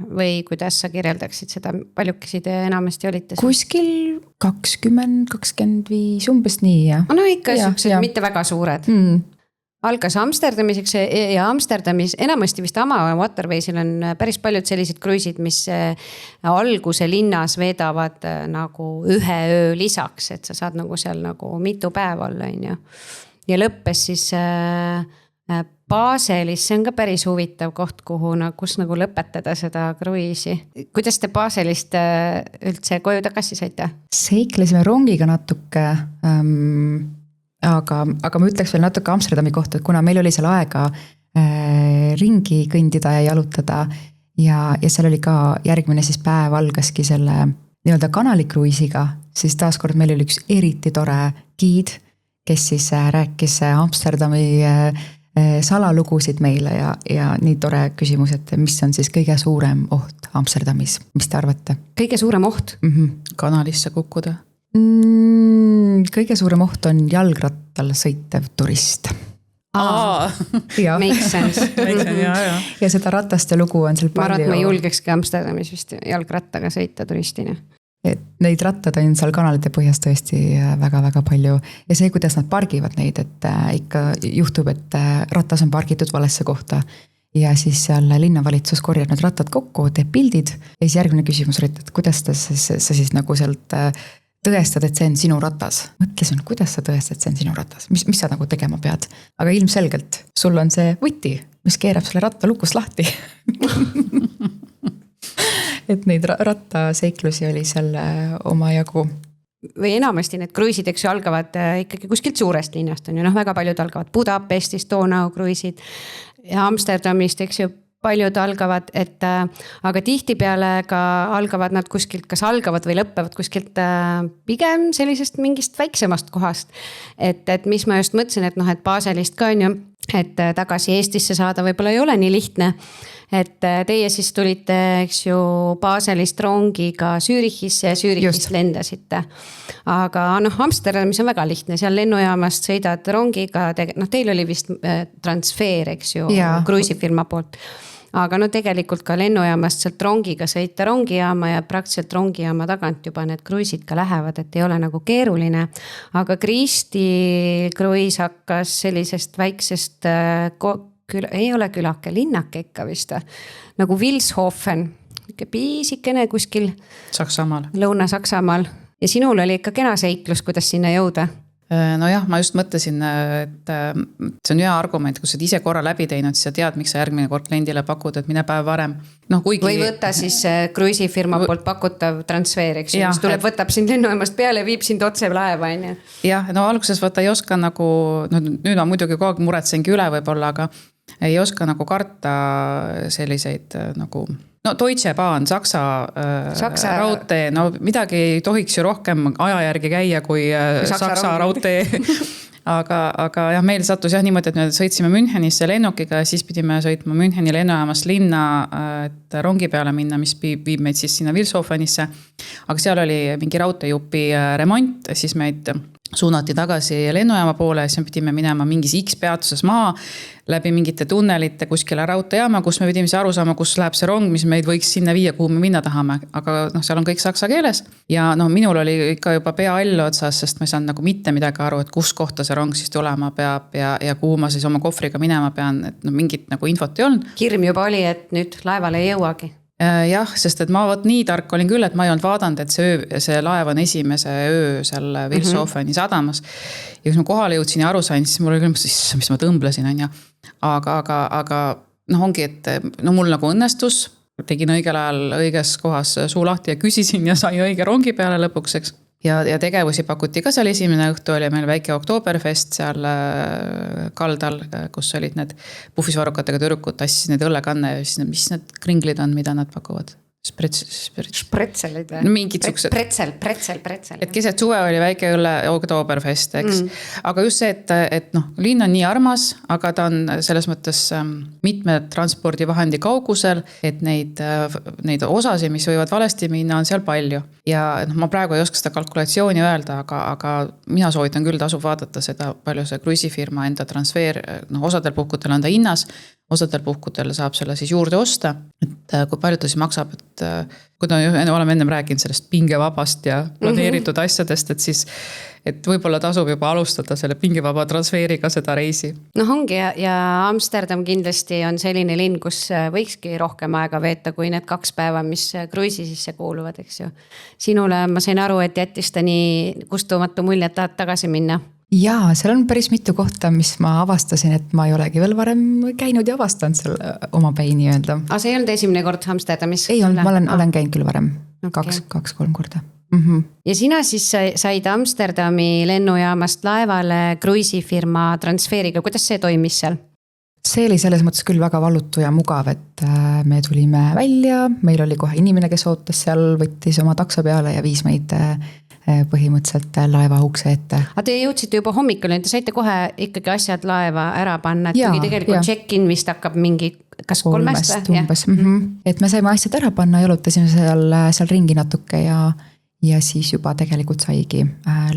või kuidas sa kirjeldaksid seda, paljukesi te enamasti olite? Kuskil 20-25, umbes nii, jah. No ikka siuksed, mitte väga suured. Algas Amsterdamiseks ja Amsterdamis, enamasti vist Ama Waterwaysil on päris paljud sellised kruisid, mis alguse linnas veedavad nagu ühe öö lisaks, et sa saad nagu seal nagu mitu päeva olla, ja lõppes siis Baselis, see on ka päris huvitav koht, kus nagu lõpetada seda kruiisi. Kuidas te Baselist üldse koju tagasi saite? Seiklesime rongiga natuke, aga ma ütleks veel natuke Amsterdami kohta, et kuna meil oli seal aega ringi kõndida ja jalutada ja seal oli ka järgmine siis päev algaski selle nii-öelda kanalikruisiga, siis taaskord meil oli üks eriti tore giid, kes siis rääkis Amsterdami salalugusid meile ja nii tore küsimus, et mis on siis kõige suurem oht Amsterdamis, mis te arvate? Kõige suurem oht? Kanalisse kukkuda? Kõige suurem oht on jalgrattal sõitev turist. Makes sense. Ja seda rataste lugu on seal palju. Ma arvan, et ma julgekski Amsterdamis vist jalgrattaga sõita turistina. Et neid rattad on seal kanalite põhjas tõesti väga-väga palju ja see, kuidas nad pargivad neid, et ikka juhtub, et ratas on pargitud valesse kohta ja siis seal linnavalitsus korjab need rattad kokku, teeb pildid ja siis järgmine küsimus oli, et kuidas sa siis nagu sealt tõestad, et see on sinu ratas. Mõtlesin, kuidas sa tõestad, et see on sinu ratas, mis sa nagu tegema pead, aga ilmselgelt sul on see võti, mis keerab selle ratta lukus lahti. Et neid rattaseiklusi oli seal omajagu. Või enamasti need kruisid, eks ju, algavad ikkagi kuskilt suurest linnast on ju, väga paljud algavad Budapestist, Donau kruisid ja Amsterdamist, eks ju, paljud algavad, aga tihtipeale ka algavad nad kuskilt, kas algavad või lõppevad kuskilt pigem sellisest mingist väiksemast kohast. Et mis ma just mõtlesin, et Baselist ka on ju, et tagasi Eestisse saada võib-olla ei ole nii lihtne. Et teie siis tulite, eks ju, Baselist rongiga Zürichisse ja Zürichist lendasite. Aga Amsterdamis on väga lihtne, seal lennujaamast sõidad rongiga, teil oli vist transfer, eks ju, kruisifirma poolt. Aga tegelikult ka lennujaamast sealt rongiga sõita rongijaama ja praktiliselt rongijaama tagant juba need kruisid ka lähevad, et ei ole nagu keeruline. Aga Kristi kruis hakkas sellisest väiksest ei ole külake, linnake ikka vist, nagu Vilshofen, piisikene kuskil Saksamaal. Lõuna-Saksamaal ja sinul oli ikka kena seiklus, kuidas sinna jõuda? No jah, ma just mõtlesin, et see on hea argument, kui sa ise korra läbi teinud, siis sa tead, miks sa järgmine kord kliendile pakud, et mine päev varem. Või võtta siis kruisifirma poolt pakutav transfer, eks ju, mis tuleb, võtab sind lennujaamast peale ja viib sind otse laeva. Jah, alguses võtta ei oska nagu, nüüd ma muidugi kogu aeg muretsengi üle võib-olla, aga ei oska nagu karta selliseid nagu Deutsche Bahn, Saksa raudtee, midagi ei tohiks ju rohkem aja järgi käia kui Saksa raudtee. aga jah, meil sattus niimoodi, et me sõitsime Münchenisse lennukiga ja siis pidime sõitma Müncheni lennujaamast linna, et rongi peale minna, mis viib meid siis sinna Vilshofenisse. Aga seal oli mingi raudteejupi remont, siis meid suunati tagasi lennujaama poole, siis me pidime minema mingis X peatuses maha läbi mingite tunnelite kuskile raudteejaama, kus me pidime aru saama, kus läheb see rong, mis meid võiks sinna viia, kuhu me minna tahame. Aga seal on kõik saksa keeles ja minul oli ikka juba pea all otsas, sest ma ei saanud nagu mitte midagi aru, et kus kohta see rong siis tulema peab ja kuhu ma siis oma kohvriga minema pean, et mingit nagu infot ei olnud. Hirm juba oli, et nüüd laevale ei jõuagi. Jah, sest et ma nii tark olin küll, et ma ei olnud vaadanud, et see laev on esimese öö seal Vilshofeni sadamas. Ja kui ma kohale jõudsin ja aru sain, siis mul oli küll, mis ma tõmblesin, on ja. Aga ongi, et mul nagu õnnestus, tegin õigel ajal õiges kohas suu lahti ja küsisin ja sai õige rongi peale lõpuks, eks. Ja tegevusi pakuti ka seal esimene õhtu oli meil väike Oktoberfest seal kaldal, kus olid need puhvisvarrukatega tüdrukud, tassisid need õllekanne ja siis mis need kringlid on, mida nad pakuvad? Spretselid või? Mingid suksed. Pretzel. Et keset suve oli väike õlle Oktoberfest, eks. Aga just see, et linn on nii armas, aga ta on selles mõttes mitme transpordivahendi kaugusel, et neid osasid, mis võivad valesti minna, on seal palju. Ja ma praegu ei oska seda kalkulatsiooni öelda, aga mina soovitan küll tasub vaadata seda, palju see kruisifirma enda transfer, osadel puhkudel on ta hinnas, osadel puhkudel saab selle siis juurde osta, et kui palju ta siis maksab, et kui oleme ennem rääkinud sellest pingevabast ja planeeritud asjadest, et siis et võib-olla tasub juba alustada selle pingevaba transfeeriga seda reisi. Ongi ja Amsterdam kindlasti on selline linn, kus võikski rohkem aega veeta kui need 2 päeva, mis kruisi sisse kuuluvad, eks ju. Sinule ma sain aru, et jättis ta nii kustumatu mulje, et tahad tagasi minna. Jaa, seal on päris mitu kohta, mis ma avastasin, et ma ei olegi veel varem käinud ja avastanud seal oma päini öelda. Aga see ei olnud esimene kord Amsterdamis? Ei olnud, ma olen käinud küll varem, okay. 2-3 korda. Ja sina siis said Amsterdami lennujaamast laevale kruisifirma transfeeriga, kuidas see toimis seal? See oli selles mõttes küll väga valutu ja mugav, et me tulime välja, meil oli kohe inimene, kes ootas seal, võttis oma takso peale ja viis meid põhimõtteliselt laeva ukse ette. Aga te jõudsite juba hommikul, te saite kohe ikkagi asjad laeva ära panna, et kuigi tegelikult check-in vist hakkab mingi kas 3 umbes. Et me saime asjad ära panna, jalutasime seal ringi natuke ja siis juba tegelikult saigi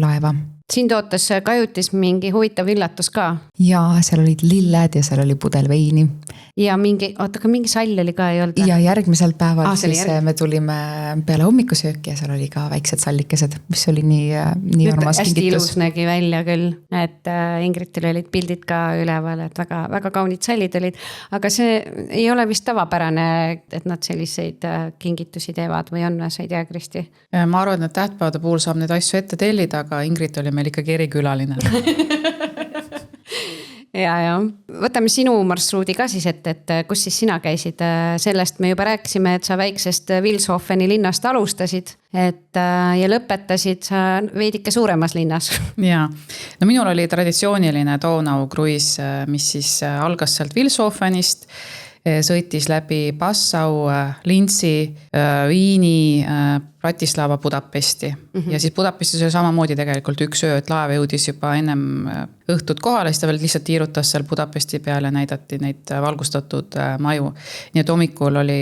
laeva. Siin tootas kajutis mingi huvitav üllatus ka. Ja seal olid lilled ja seal oli pudel veini. Ja mingi sall oli ka ei olnud? Ja järgmisel päeval me tulime peale hommikusööki ja seal oli ka väiksed sallikesed, mis oli nii armas kingitus. Hästi ilus nägi välja küll, et Ingritil olid pildid ka üleval, et väga, väga kaunid sallid olid. Aga see ei ole vist tavapärane, et nad selliseid kingitusi teevad või on, sa ei tea, Kristi? Ma arvan, et tähtpäevade puhul saab neid asju ette tellida, aga Ingrit oli meil ikkagi erikülaline. Ja. Võtame sinu marsruudi ka siis, et kus siis sina käisid. Sellest me juba rääkisime, et sa väiksest Vilshofeni linnast alustasid ja lõpetasid sa veidike suuremas linnas. Ja, minul oli traditsiooniline Donau kruiis, mis siis algas sealt Vilshofenist, sõitis läbi Passau, Linzi, Viini, Bratislava, Budapesti. Ja siis Budapestis oli samamoodi tegelikult 1 öö, et laev jõudis juba ennem õhtut kohale, siis ta veel lihtsalt tiirutas seal Budapesti peale, näidati neid valgustatud maju. Nii et hommikul oli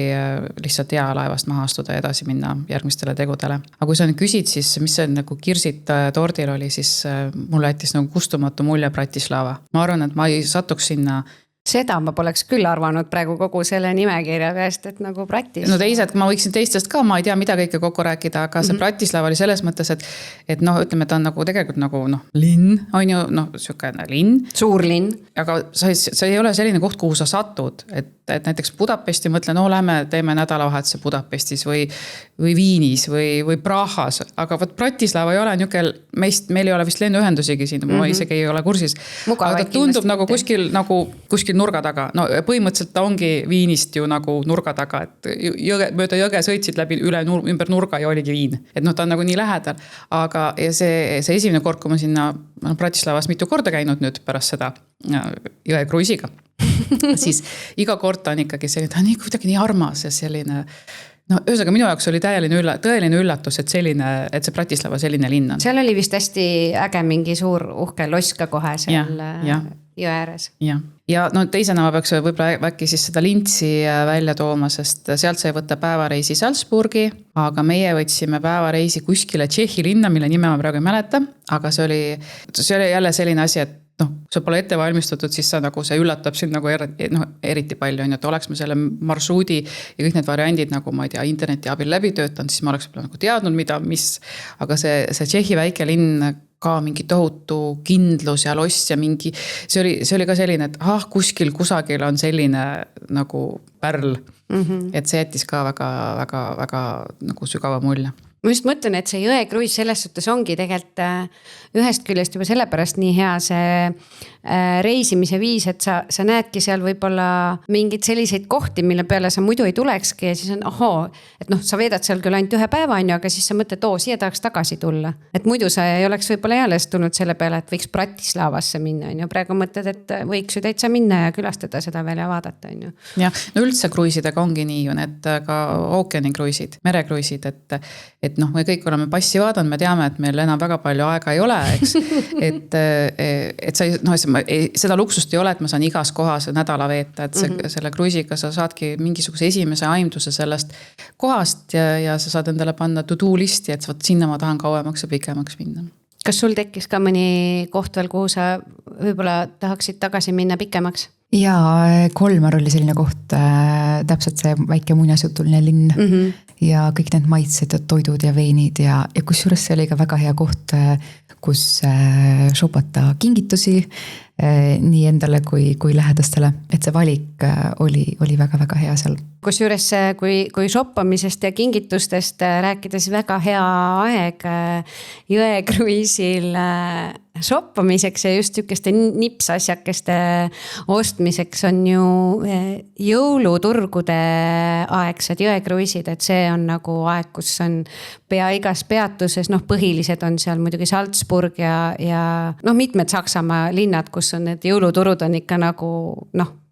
lihtsalt hea laevast maha astuda ja edasi minna järgmistele tegudele. Aga kui sa nüüd küsid, siis mis see nagu kirsid tordil oli, siis mulle jättis nagu kustumatu mulje Bratislava. Ma arvan, et ma ei satuks sinna. Seda ma poleks küll arvanud praegu kogu selle nimekirja käest, et nagu Bratislava. No teised, ma võiksin teistest ka, ma ei tea, mida kõike kokku rääkida, aga see Bratislava oli selles mõttes, et ütleme, ta on nagu tegelikult nagu linn, on ju, selline linn. Suur linn. Aga see ei ole selline koht, kuhu sa satud, et näiteks Budapesti mõtlen, lähme teeme nädalavahetuse Budapestis või Viinis või Prahas, aga Bratislava ei ole niukel, meil ei ole vist lennuühendusigi siin, ma isegi ei ole kursis. Aga ta tundub nagu kuskil nurga taga. No põhimõtteliselt ta ongi Viinist ju nagu nurga taga, et mööda jõge sõitsid läbi ümber nurga ja oligi Viin. Et ta on nagu nii lähedal. Aga see esimene kord, kui ma sinna Bratislavas mitu korda käinud nüüd pärast seda jõe kruisiga, siis iga kord ta on ikkagi selline, ta on kuidagi nii armas ja selline no ühesõnaga minu jaoks oli tõeline üllatus, et see Bratislava selline linn on. seal oli vist hästi äge mingi suur uhke loss ka kohe seal jõe ääres. Ja no teisena ma peaks võib-olla äkki siis seda Lintsi välja tooma, sest sealt sai võtta päevareisi Salzburgi, aga meie võtsime päevareisi kuskile Tšehhi linna, mille nime ma praegu ei mäleta, aga see oli jälle selline asi, et sa pole ette valmistatud, siis see üllatab sind nagu eriti palju, et oleks me selle marsruudi ja kõik need variandid nagu ma ei tea, interneti abil läbi töötanud, siis ma oleks nagu teadnud, aga see Tšehhi väike linn ka mingi tohutu kindlus ja loss ja mingi, see oli ka selline, et kusagil on selline nagu pärl, et see jättis ka väga nagu sügava mulje. Ma just mõtlen, et see jõekruis selles suhtes ongi tegelikult ühest küljest juba sellepärast nii hea see reisimise viis, et sa näedki seal võib-olla mingeid selliseid kohti, mille peale sa muidu ei tulekski ja siis on et sa veedad seal küll ainult 1 päeva, aga siis sa mõtled, siia tahaks tagasi tulla. Et muidu sa ei oleks võib-olla eales tulnud selle peale, et võiks Bratislavasse minna, praegu mõtled, et võiks ju täitsa minna ja külastada seda veel ja vaadata. Jah, no üldse kruiisidega ongi nii ju, need ka ookeanikruiisid, merekruiisid, et me kõik oleme passi vaadanud, me teame, et meil enam väga palju aega ei ole, eks. et sa seda luksust ei ole, et ma saan igas kohas nädala veeta, et selle kruiisiga sa saadki mingisuguse esimese aimduse sellest kohast ja sa saad endale panna to-do listi, et sinna ma tahan kauemaks ja pikemaks minna. Kas sul tekkis ka mõni koht veel, kuhu sa võib-olla tahaksid tagasi minna pikemaks? Jaa, Kolmar oli selline koht, täpselt see väike muinasjutuline linn ja kõik need maitsed ja toidud ja veinid ja kusjuures see oli ka väga hea koht, kus shopata kingitusi nii endale kui lähedastele, et see valik oli väga-väga hea seal. Kusjuures kui shoppamisest ja kingitustest rääkides väga hea aeg jõekruiisil shoppamiseks ja just sükeste nipsasjakeste ostmiseks on ju jõuluturgude aegsed jõekruiisid, et see on nagu aeg, kus on pea igas peatuses, põhilised on seal muidugi Salzburg ja mitmed Saksamaa linnad, kus on need jõuluturud on ikka nagu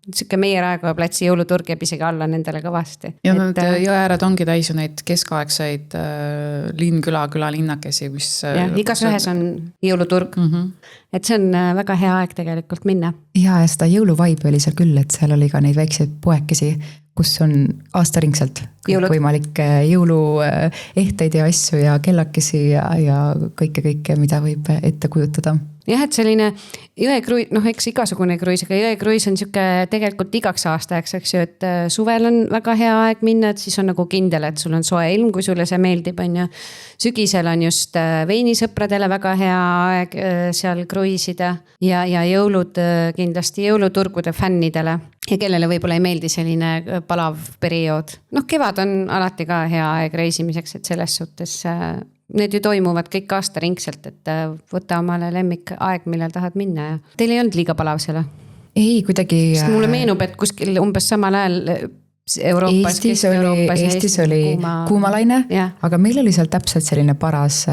siuke meie Raekoja platsi jõuluturg jääb isegi alla nendele kõvasti. Ja need jõeääred ongi täis ju neid keskaegseid küla-linnakesi, mis... igas ühes on jõuluturg. Et see on väga hea aeg tegelikult minna. Ja seda jõuluvaibi oli seal küll, et seal oli ka neid väikseid poekesi, kus on aastaringselt võimalik jõuluehteid ja asju ja kellakesi ja kõike, mida võib ette kujutada. Jah, et selline jõekruis, eks igasugune kruis, aga jõekruis on siuke tegelikult igaks aastaks, eks ju, et suvel on väga hea aeg minna, et siis on nagu kindel, et sul on soe ilm, kui sulle see meeldib, on ju. Sügisel on just veinisõpradele väga hea aeg seal kruisida ja jõulud kindlasti jõuluturgude fännidele ja kellele võib-olla ei meeldi selline palav periood. Kevad on alati ka hea aeg reisimiseks, et selles suhtes need ju toimuvad kõik aastaringselt, et võta omale lemmik aeg, millal tahad minna ja teil ei olnud liiga palav selle? Ei, kuidagi... Sest mulle meenub, et kuskil umbes samal ajal Euroopas, Eestis oli kuumalaine, aga meil oli seal täpselt selline paras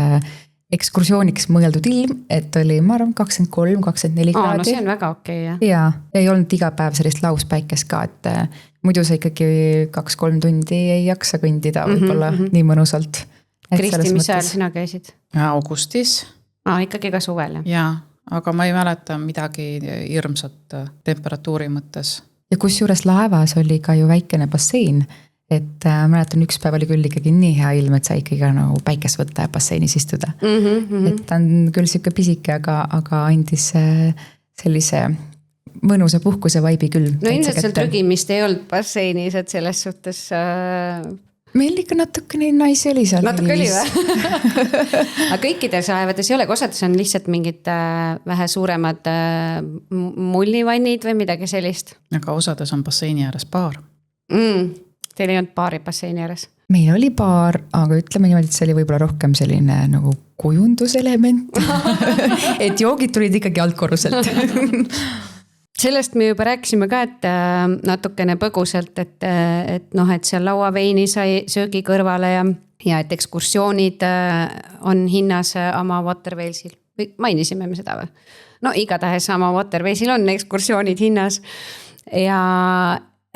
ekskursiooniks mõeldud ilm, et oli, ma arvan, 23-24 kraadi. No see on väga okei, jah. Ja ei olnud iga päev sellist lauspäikest ka, et muidu sa ikkagi 2-3 tundi ei jaksa kõndida võib-olla nii mõnusalt. Kristi, mis ajal sina käisid? Augustis. Ikkagi ka suvel. Jaa, aga ma ei mäleta midagi hirmsat temperatuuri mõttes. Ja kusjuures laevas oli ka ju väikene bassein, et mäletan, üks päev oli küll ikkagi nii hea ilm, et sa ikkagi nagu päikest võtta ja basseinis istuda. Et ta on küll siuke pisike, aga andis sellise mõnusa puhkuse vaibi küll. No ilmselt seal trügimist ei olnud basseinis, et selles suhtes... Meil ikka natukene naisi oli seal. Natuke oli või? Aga kõikides laevades ei ole, osades on lihtsalt mingid vähe suuremad mullivannid või midagi sellist. Aga osades on basseini ääres baar. Teil ei olnud baari basseini ääres? Meil oli baar, aga ütleme niimoodi, et see oli võib-olla rohkem selline nagu kujunduselement. Et joogid tulid ikkagi altkorruselt. Sellest me juba rääkisime ka, et natukene põguselt, et seal lauaveini sai söögi kõrvale ja et ekskursioonid on hinnas Ama Waterwaysil. Mainisime me seda või? No igatahes Ama Waterwaysil on ekskursioonid hinnas.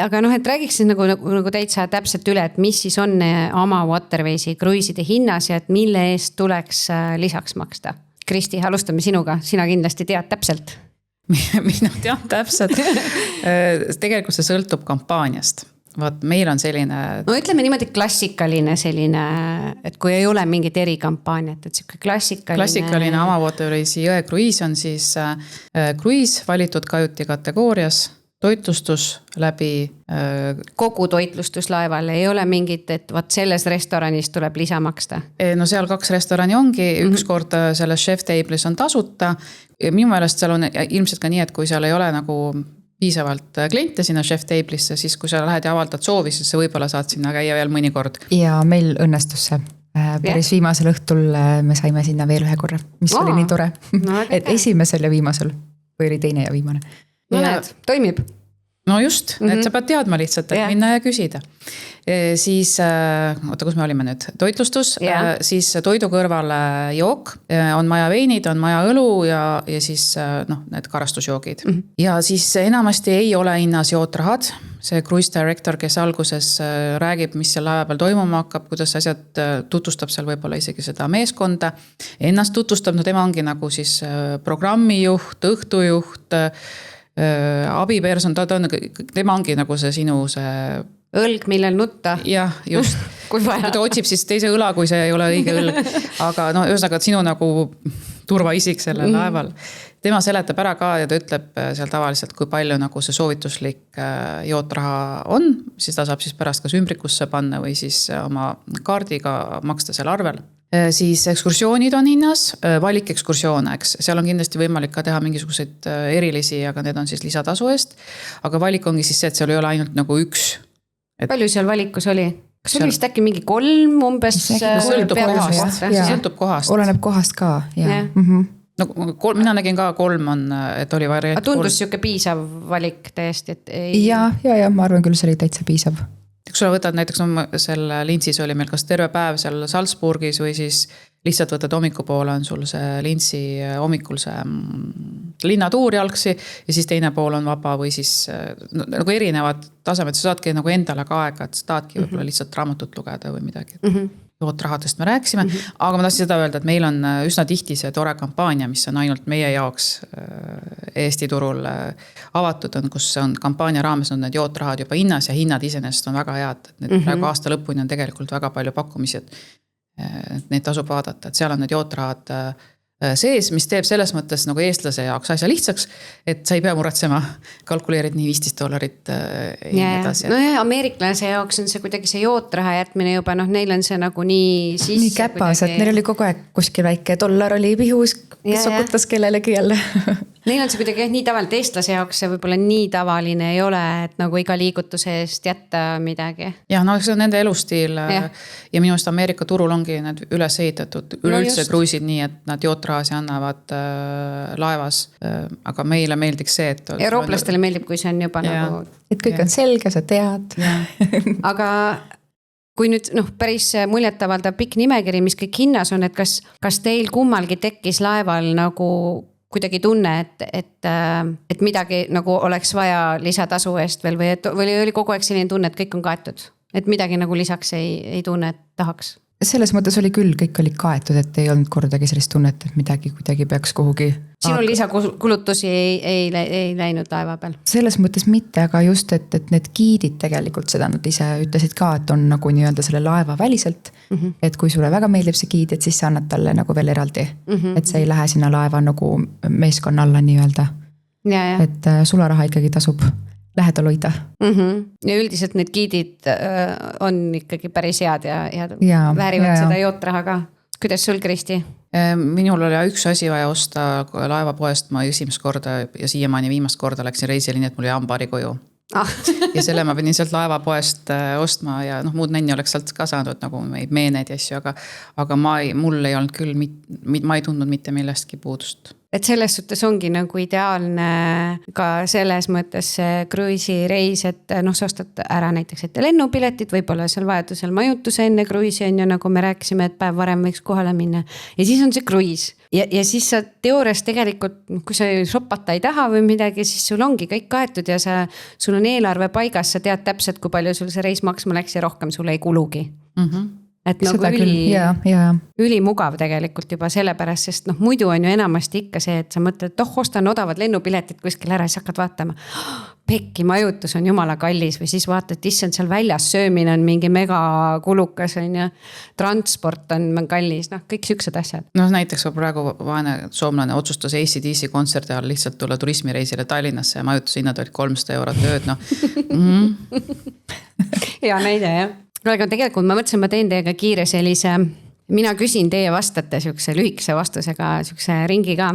aga noh, et räägiks siis nagu täitsa täpselt üle, et mis siis on oma Waterwaysi kruiiside hinnas ja et mille eest tuleks lisaks maksta. Kristi, alustame sinuga, sina kindlasti tead täpselt. Mina tean täpselt. Tegelikult see sõltub kampaaniast. Vaat meil on selline... No ütleme niimoodi klassikaline selline, et kui ei ole mingit erikampaaniat, et siuke klassikaline oma Waterwaysi jõe kruiis on siis kruiis valitud kajuti kategoorias, toitlustus läbi... Kogu toitlustus laeval, ei ole mingit, et vaat selles restoranis tuleb lisa maksta? No seal 2 restorani ongi, üks kord selles chef table'is on tasuta. Minu meelest seal on ilmselt ka nii, et kui seal ei ole nagu piisavalt kliente sinna chef table'isse, siis kui sa lähed ja avaldad soovi, siis sa võib-olla saad sinna käia veel mõni kord. Ja meil õnnestus see. Päris viimasel õhtul me saime sinna veel ühe korra, mis oli nii tore. No, et esimesel ja viimasel või oli teine ja viimane. No näed, toimib. No just, et sa pead teadma lihtsalt, et minna ja küsida. Siis, oota, kus me olime nüüd? Toitlustus, siis toidu kõrvale jook, on maja veinid, on maja õlu ja siis need karastusjoogid. Ja siis enamasti ei ole hinnas jootrahad. See cruise director, kes alguses räägib, mis seal laeva peal toimuma hakkab, kuidas asjad tutvustab seal võib-olla isegi seda meeskonda. Ennast tutvustab, no tema ongi nagu siis programmijuht, õhtujuht, abiperson, tema ongi nagu see sinu see... Õlg, millel nutta. Jah, just. Kui ta otsib siis teise õla, kui see ei ole õige õlg. Aga no ühesõnaga, sinu nagu turvaisik sellel laeval. Tema seletab ära ka ja ta ütleb seal tavaliselt, kui palju nagu see soovituslik jootraha on, siis ta saab siis pärast kas ümbrikusse panna või siis oma kaardiga maksta seal arvel. Siis ekskursioonid on hinnas, valik ekskursioone, eks. Seal on kindlasti võimalik ka teha mingisuguseid erilisi, aga need on siis lisatasu eest. Aga valik ongi siis see, et seal ei ole ainult nagu üks. Palju seal valikus oli? Kas oli vist äkki mingi 3 umbes? Sõltub kohast. Oleneb kohast ka, jah. No, mina nägin ka 3 on, et oli variant. Aga tundus siuke piisav valik täiesti, et ei... Ja, ma arvan küll, see oli täitsa piisav. Kui sa võtad näiteks selle lintsis oli meil kas terve päev seal Salzburgis või siis lihtsalt võtad hommikupoole on sul see lintsi hommikul see linnatuur jalgsi ja siis teine pool on vaba või siis nagu erinevad tasemed, sa saadki nagu endale ka aega, et taadki võib-olla lihtsalt raamatut lugeda või midagi. Jootrahadest me rääkisime, aga ma tahtsin seda öelda, et meil on üsna tihti see tore kampaania, mis on ainult meie jaoks Eesti turul avatud on, kus on kampaania raames on need jootrahad juba hinnas ja hinnad iseenesest on väga head. Et praegu aasta lõpuni on tegelikult väga palju pakkumisi, et neid tasub vaadata, et seal on need jootrahad sees, mis teeb selles mõttes nagu eestlase jaoks asja lihtsaks, et sa ei pea muretsema, kalkuleerid nii $15 edasi. No ja ameeriklase jaoks on see kuidagi see jootraha jätmine juba, neil on see nagu nii sisse. Nii käpas, et neil oli kogu aeg kuskil väike $, oli pihus, kes sokutas kellelegi jälle. Neil on see kuidagi nii tavaline, eestlase jaoks see võib-olla nii tavaline ei ole, et nagu iga liigutuse eest jätta midagi. Jah, no see on nende elustiil ja minu arust Ameerika turul ongi need üles ehitatud üleüldse kruisid nii, et nad jootrahasi annavad laevas, aga meile meeldiks see, et... Eurooplastele meeldib, kui see on juba nagu... Et kõik on selge, sa tead. Aga... Kui nüüd päris muljetavaldab pikk nimekiri, mis kõik hinnas on, et kas teil kummalgi tekkis laeval nagu kuidagi tunne, et midagi nagu oleks vaja lisatasu eest veel või oli kogu aeg selline tunne, et kõik on kaetud? Et midagi nagu lisaks ei tunne, et tahaks? Selles mõttes oli küll, kõik oli kaetud, et ei olnud kordagi sellist tunnet, et midagi kuidagi peaks kuhugi... Sinul lisakulutusi ei läinud laeva peal? Selles mõttes mitte, aga just, et need giidid tegelikult seda nad ise ütlesid ka, et on nagu nii-öelda selle laeva väliselt. Et kui sulle väga meeldib see giid, et siis sa annad talle nagu veel eraldi. Et see ei lähe sinna laeva nagu meeskonna alla nii-öelda. Et sularaha ikkagi tasub lähedal hoida. Ja üldiselt need giidid on ikkagi päris head ja väärivad seda jootraha ka. Kuidas sul, Kristi? Minul oli üks asi vaja osta laevapoest, ma esimest korda ja siiamaani viimast korda läksin reisile nii, et mul oli hambari koju. Ja selle ma pidin sealt laevapoest ostma ja muud nänni oleks sealt ka saanud nagu meeneid ja asju, aga mul ei olnud küll, ma ei tundnud mitte millestki puudust. et selles suhtes ongi nagu ideaalne ka selles mõttes see kruiisireis, et noh, sa ostad ära näiteks ette lennupiletid, võib-olla seal vajadusel majutuse enne kruiisi on ju, nagu me rääkisime, et päev varem võiks kohale minna. Ja siis on see kruiis ja siis sa teoorias tegelikult, kui sa shopata ei taha või midagi, siis sul ongi kõik kaetud ja sul on eelarve paigas, sa tead täpselt, kui palju sul see reis maksma läks ja rohkem sul ei kulugi. Et nagu ülimugav tegelikult juba sellepärast, sest noh, muidu on ju enamasti ikka see, et sa mõtled, et ostan odavad lennupiletid kuskil ära, siis hakkad vaatama. Pekki majutus on jumala kallis või siis vaatad, issand seal väljas söömine on mingi mega kulukas on ja transport on kallis, noh kõik siuksed asjad. No näiteks praegu vaene soomlane otsustas AC/DC kontserdi all lihtsalt tulla turismireisile Tallinnasse ja majutushinnad olid 300 eurot ööd, noh. Hea näide, jah. Aga tegelikult ma mõtlesin, ma teen teiega kiire sellise, mina küsin, teie vastate siukse lühikese vastusega, siukse ringi ka.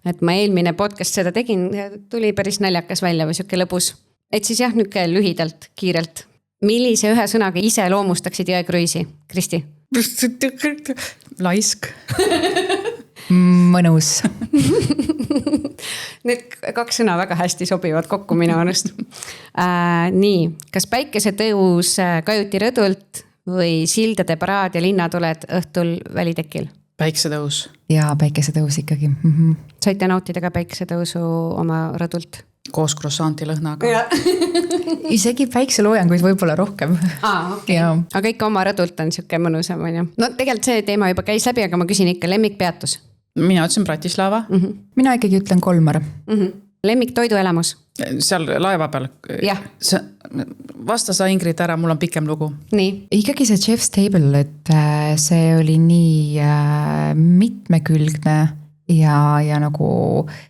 Et ma eelmine podcast seda tegin, tuli päris naljakas välja või siuke lõbus. Et siis jah, nüüd lühidalt, kiirelt. Millise ühe sõnaga ise loomustaksid jõekruisi? Kristi? Laisk. Mõnus. Need 2 sõna väga hästi sobivad kokku minu arust. Nii, kas päikesetõus kajuti rõdult või sildade paraad ja linnatuled õhtul välitekil? Päikesetõus. Ja päikesetõus ikkagi. Saite nautida ka päikesetõusu oma rõdult? Koos croissanti lõhnaga. Isegi päikseloojanguid võib-olla rohkem. Okay. Aga ikka oma rõdult on siuke mõnusam. No tegelikult see teema juba käis läbi, aga ma küsin ikka lemmikpeatus. Mina ütlesin Bratislava. Mina ikkagi ütlen Kolmar. Lemmiktoiduelamus? Seal laeva peal. Jah. Vasta sa Ingrid ära, mul on pikem lugu. Nii. Ikkagi see Chef's Table, et see oli nii mitmekülgne ja nagu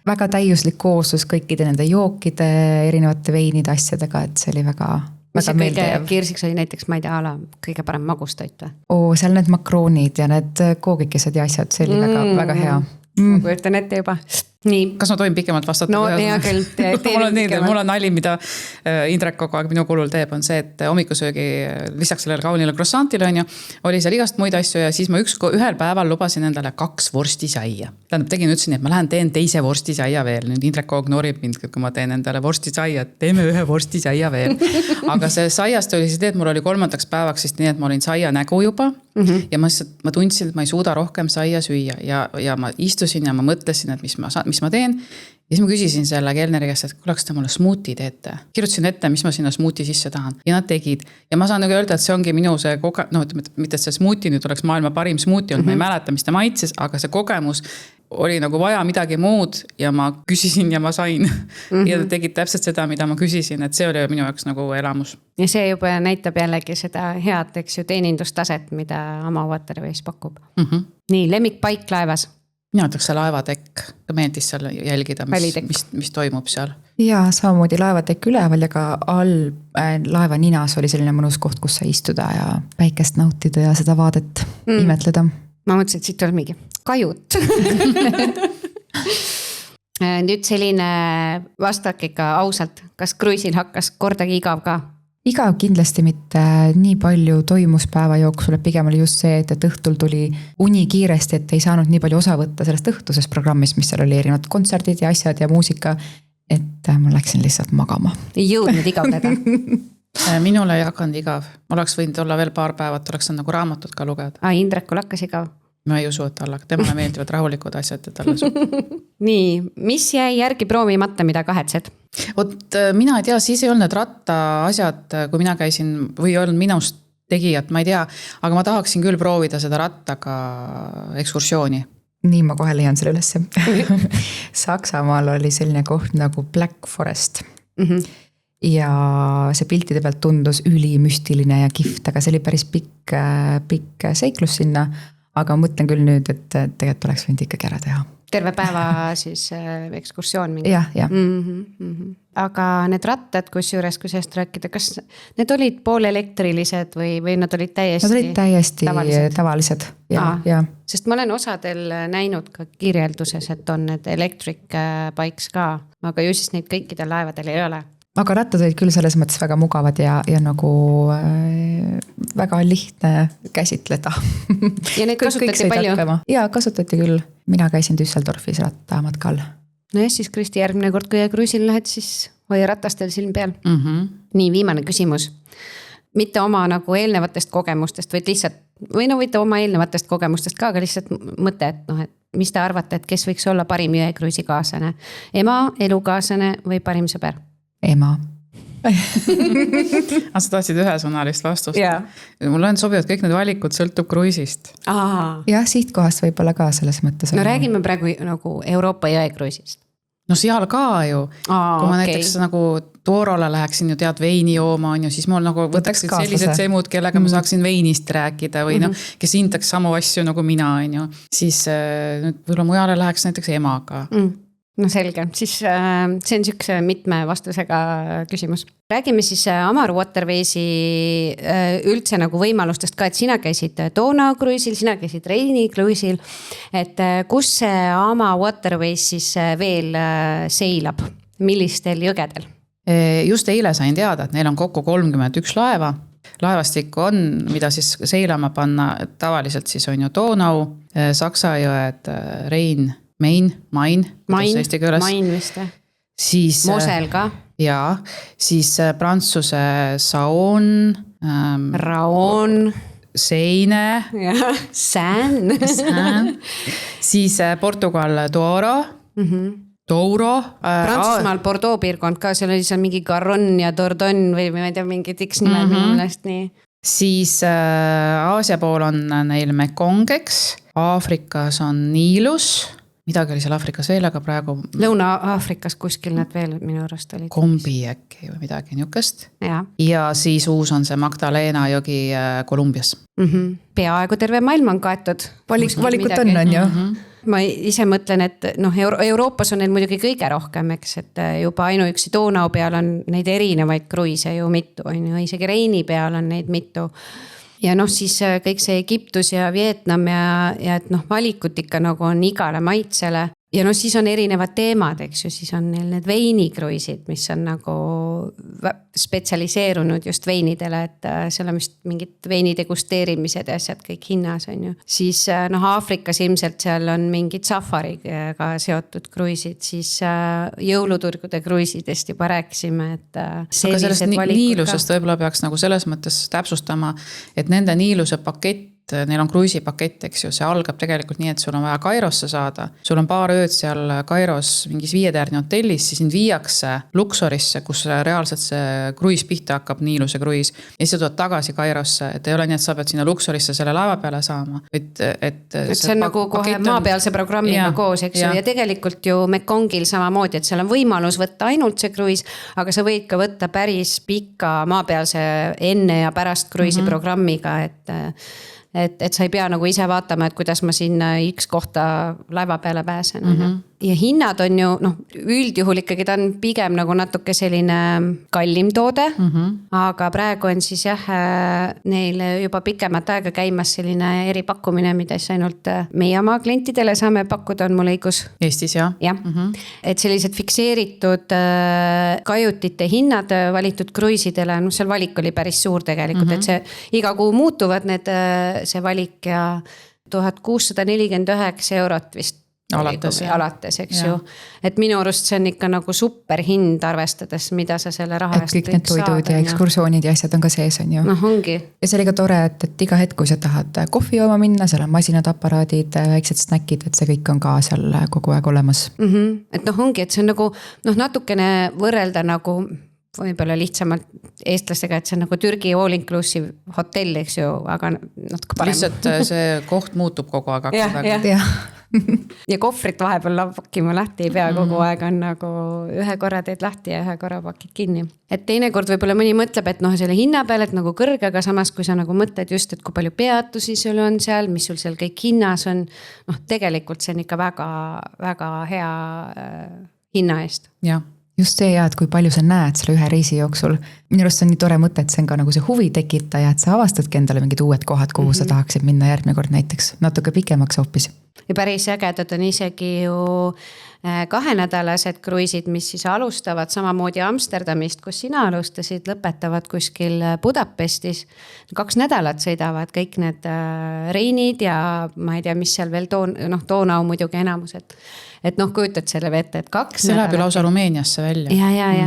väga täiuslik kooslus kõikide nende jookide, erinevate veinide asjadega, et see oli väga meeldejav. Kirsiks oli näiteks, ma ei tea, kõige parem magustoit või? Seal need makroonid ja need koogikesed ja asjad, see oli väga hea. Ma kujutan ette juba. Nii. Kas ma tohin pikemalt vastata? No hea küll. Mul on nali, mida Indrek kogu aeg minu kulul teeb, on see, et hommikusöögi lisaks sellele kaunile croissantile on ju, oli seal igast muid asju ja siis ma ühel päeval lubasin endale 2 vorstisaia. Tähendab, ütlesin, et ma lähen teen teise vorstisaia veel. Nüüd Indrek kogu noorib mind, kui ma teen endale vorstisaia, et teeme ühe vorstisaia veel. Aga see saiast oli see, et mul oli 3. päevaks siis nii, et ma olin saia nägu juba ja ma tundsin, et ma ei suuda rohkem saia süüa ja ma istusin ja ma mõtlesin, et mis ma teen. Ja siis ma küsisin selle kelneri käest, et kuule, kas te mulle smuuti teete. Kirjutasin ette, mis ma sinna smuuti sisse tahan. Ja nad tegid. Ja ma saan nagu öelda, et see ongi minu see mitte see smuuti nüüd oleks maailma parim smuuti, ma ei mäleta, mis ta maitses, aga see kogemus oli nagu vaja midagi muud ja ma küsisin ja ma sain. Ja ta tegid täpselt seda, mida ma küsisin, et see oli minu jaoks nagu elamus. Ja see juba näitab jällegi seda head, eks ju, teenindustaset, mida Amo Waterways pakub. Nii, lemmikpaik laevas? Mina ütleks see laevatekk, meeldis seal jälgida, mis toimub seal. Ja samamoodi laevatekk üleval ja ka all laeva ninas oli selline mõnus koht, kus sa istuda ja päikest nautida ja seda vaadet imetleda. Ma mõtlesin, et siit tuleb mingi kajut. Nüüd selline vastake ikka ausalt, kas kruiisil hakkas kordagi igav ka? Igav kindlasti mitte, nii palju toimus päeva jooksul, et pigem oli just see, et õhtul tuli uni kiiresti, et ei saanud nii palju osa võtta sellest õhtusest programmis, mis seal oli erinevad kontserdid ja asjad ja muusika, et ma läksin lihtsalt magama. Ei jõudnud igavdada? Minule ei hakanud igav. Oleks võinud olla veel paar päevat, oleks nagu raamatut ka lugeda. Indrekul hakkas igav? Ma ei usu, et temale meeldivad rahulikud asjad ja talle Nii, mis jäi järgi proovimata, mida kahetsed? Mina ei tea, siis ei olnud ratta asjad, kui mina käisin või ei olnud minust tegijat, ma ei tea, aga ma tahaksin küll proovida seda rattaga ekskursiooni. Nii, ma kohe leian selle ülesse. Saksamaal oli selline koht nagu Black Forest. Ja see piltide pealt tundus ülimüstiline ja kihvt, aga see oli päris pikk seiklus sinna. Aga mõtlen küll nüüd, et tegelikult oleks võinud ikkagi ära teha. Terve päeva siis ekskursioon mingi? Jah. Aga need rattad, kui sellest rääkida, kas need olid poolelektrilised või nad olid täiesti? Nad olid täiesti tavalised. Ja. Sest ma olen osadel näinud ka kirjelduses, et on need electric bikes ka, aga ju siis neid kõikidel laevadel ei ole. aga rattad olid küll selles mõttes väga mugavad ja nagu väga lihtne käsitleda. Ja neid kasutati palju? Jaa, kasutati küll. Mina käisin Düsseldorfis rattamatkal. No jah, siis Kristi järgmine kord, kui kruisil lähed, siis hoia ratastel silm peal. Nii, viimane küsimus. Mitte oma nagu eelnevatest kogemustest, vaid lihtsalt, või no võite oma eelnevatest kogemustest ka, aga lihtsalt mõte, et noh, et mis te arvate, et kes võiks olla parim jõekruisi kaaslane? Ema, elukaaslane või parim sõber? Ema. Aga sa tahtsid ühesõnalist vastust? Mulle on sobivad kõik need valikud, sõltub kruisist. Jah, sihtkohast võib-olla ka selles mõttes. No räägime praegu nagu Euroopa jõekruisist. No seal ka ju. Kui ma näiteks nagu Toorole läheksin ju tead veini jooma, on ju, siis mul nagu võtaksid sellised semud, kellega ma saaksin veinist rääkida või noh, kes hindaks samu asju nagu mina, on ju. Siis võib-olla mujale läheks näiteks emaga. No selge, siis see on sükse mitme vastusega küsimus. Räägime siis Amar Waterwaysi üldse nagu võimalustest ka, et sina käisid Donau kruisil, sina käisid Reini kruisil, et kus see Amar Waterways siis veel seilab, millistel jõgedel? Just eile sain teada, et neil on kokku 31 laeva. Laevastikku on, mida siis seilama panna, tavaliselt siis on ju Donau, Saksa jõed, Rein, Main vist. Siis, Mosel ka. Jaa, siis Prantsuse Saon. Raon. Seine. Sään. Siis Portugal Douro. Douro. Prantsusmaal Bordeaux piirkond ka, seal oli seal mingi Garonne ja Dordogne või ma ei tea, mingi X-nimed millest nii. Siis Aasia pool on neil Mekongeks, Aafrikas on Niilus. Midagi oli seal Aafrikas veel, aga praegu... Lõuna-Aafrikas kuskil nad veel minu arust olid. Kombi äkki või midagi niukest. Ja siis uus on see Magdalena jogi Kolumbias. Peaaegu terve maailm on kaetud. Valikut on ju. Ma ise mõtlen, et noh, Euroopas on neil muidugi kõige rohkem, eks, et juba ainuüksi Donau peal on neid erinevaid kruise ju mitu, on ju, isegi Reini peal on neid mitu. Ja noh, siis kõik see Egiptus ja Vietnam ja et noh, valikut ikka nagu on igale maitsele. Ja noh, siis on erinevad teemad, eks ju, siis on neil need veinikruisid, mis on nagu spetsialiseerunud just veinidele, et seal on vist mingid veinidegusteerimised ja asjad kõik hinnas on ju. Siis noh, Aafrikas ilmselt seal on mingid safariga seotud kruisid, siis jõuluturgude kruisidest juba rääkisime, et aga sellest Niilusest võib-olla peaks nagu selles mõttes täpsustama, et nende Niiluse pakett, neil on kruisipakett, eks ju, see algab tegelikult nii, et sul on vaja Kairosse saada. Sul on paar ööd seal Kairos mingis 5-täärni hotellis, siis sind viiakse Luxorisse, kus reaalselt see kruis pihta hakkab, Niiluse kruis. Ja siis tuleb tagasi Kairosse, et ei ole nii, et sa pead sinna Luxorisse selle laeva peale saama. Et see on nagu kohe maapealse programmiga koos, eks ju, ja tegelikult ju Mekongil samamoodi, et seal on võimalus võtta ainult see kruis, aga sa võid ka võtta päris pikka maapealse enne ja pärast kruisi programmiga, et sa ei pea nagu ise vaatama, et kuidas ma sinna X kohta laeva peale pääsen. Ja hinnad on ju, noh, üldjuhul ikkagi ta on pigem nagu natuke selline kallim toode, aga praegu on siis jah, neil juba pikemat aega käimas selline eripakkumine, mida siis ainult meie oma klientidele saame pakkuda, on mul õigus. Eestis, jah. Jah, et sellised fikseeritud kajutite hinnad valitud kruisidele, noh, seal valik oli päris suur tegelikult, et see iga kuu muutuvad need, see valik ja 1649 eurot vist. Alates, eks ju. Et minu arust see on ikka nagu super hind arvestades, mida sa selle raha eest kõik need toidud ja ekskursioonid ja asjad on ka sees, on ju. Noh, ongi. Ja see oli ka tore, et iga hetk, kui sa tahad kohvi jooma minna, seal on masinad, aparaadid, väiksed snäkid, et see kõik on ka seal kogu aeg olemas. Et noh, ongi, et see on nagu natukene võrrelda nagu võib-olla lihtsamalt eestlastega, et see on nagu Türgi all inclusive hotell, eks ju, aga natuke parem. Lihtsalt see koht muutub kogu aeg. Ja kohvrit vahepeal pakkima lahti ei pea, kogu aeg on nagu ühe korra teed lahti ja ühe korra pakid kinni. Et teinekord võib-olla mõni mõtleb, et noh, selle hinna peale, et nagu kõrge, aga samas kui sa nagu mõtled just, et kui palju peatusi sul on seal, mis sul seal kõik hinnas on, noh, tegelikult see on ikka väga, väga hea hinna eest. Jah. Just see ja, et kui palju sa näed selle ühe reisi jooksul. Minu arust on nii tore mõte, et see on ka nagu see huvi tekitaja, et sa avastadki endale mingid uued kohad, kuhu sa tahaksid minna järgmine kord näiteks natuke pikemaks hoopis. ja päris ägedad on isegi ju 2-nädalased kruiisid, mis siis alustavad samamoodi Amsterdamist, kus sina alustasid, lõpetavad kuskil Budapestis. 2 nädalat sõidavad kõik need Reinid ja ma ei tea, mis seal veel Donau muidugi enamus, et kujutad selle vette, et 2 see läheb ju lausa Rumeeniasse välja. Ja.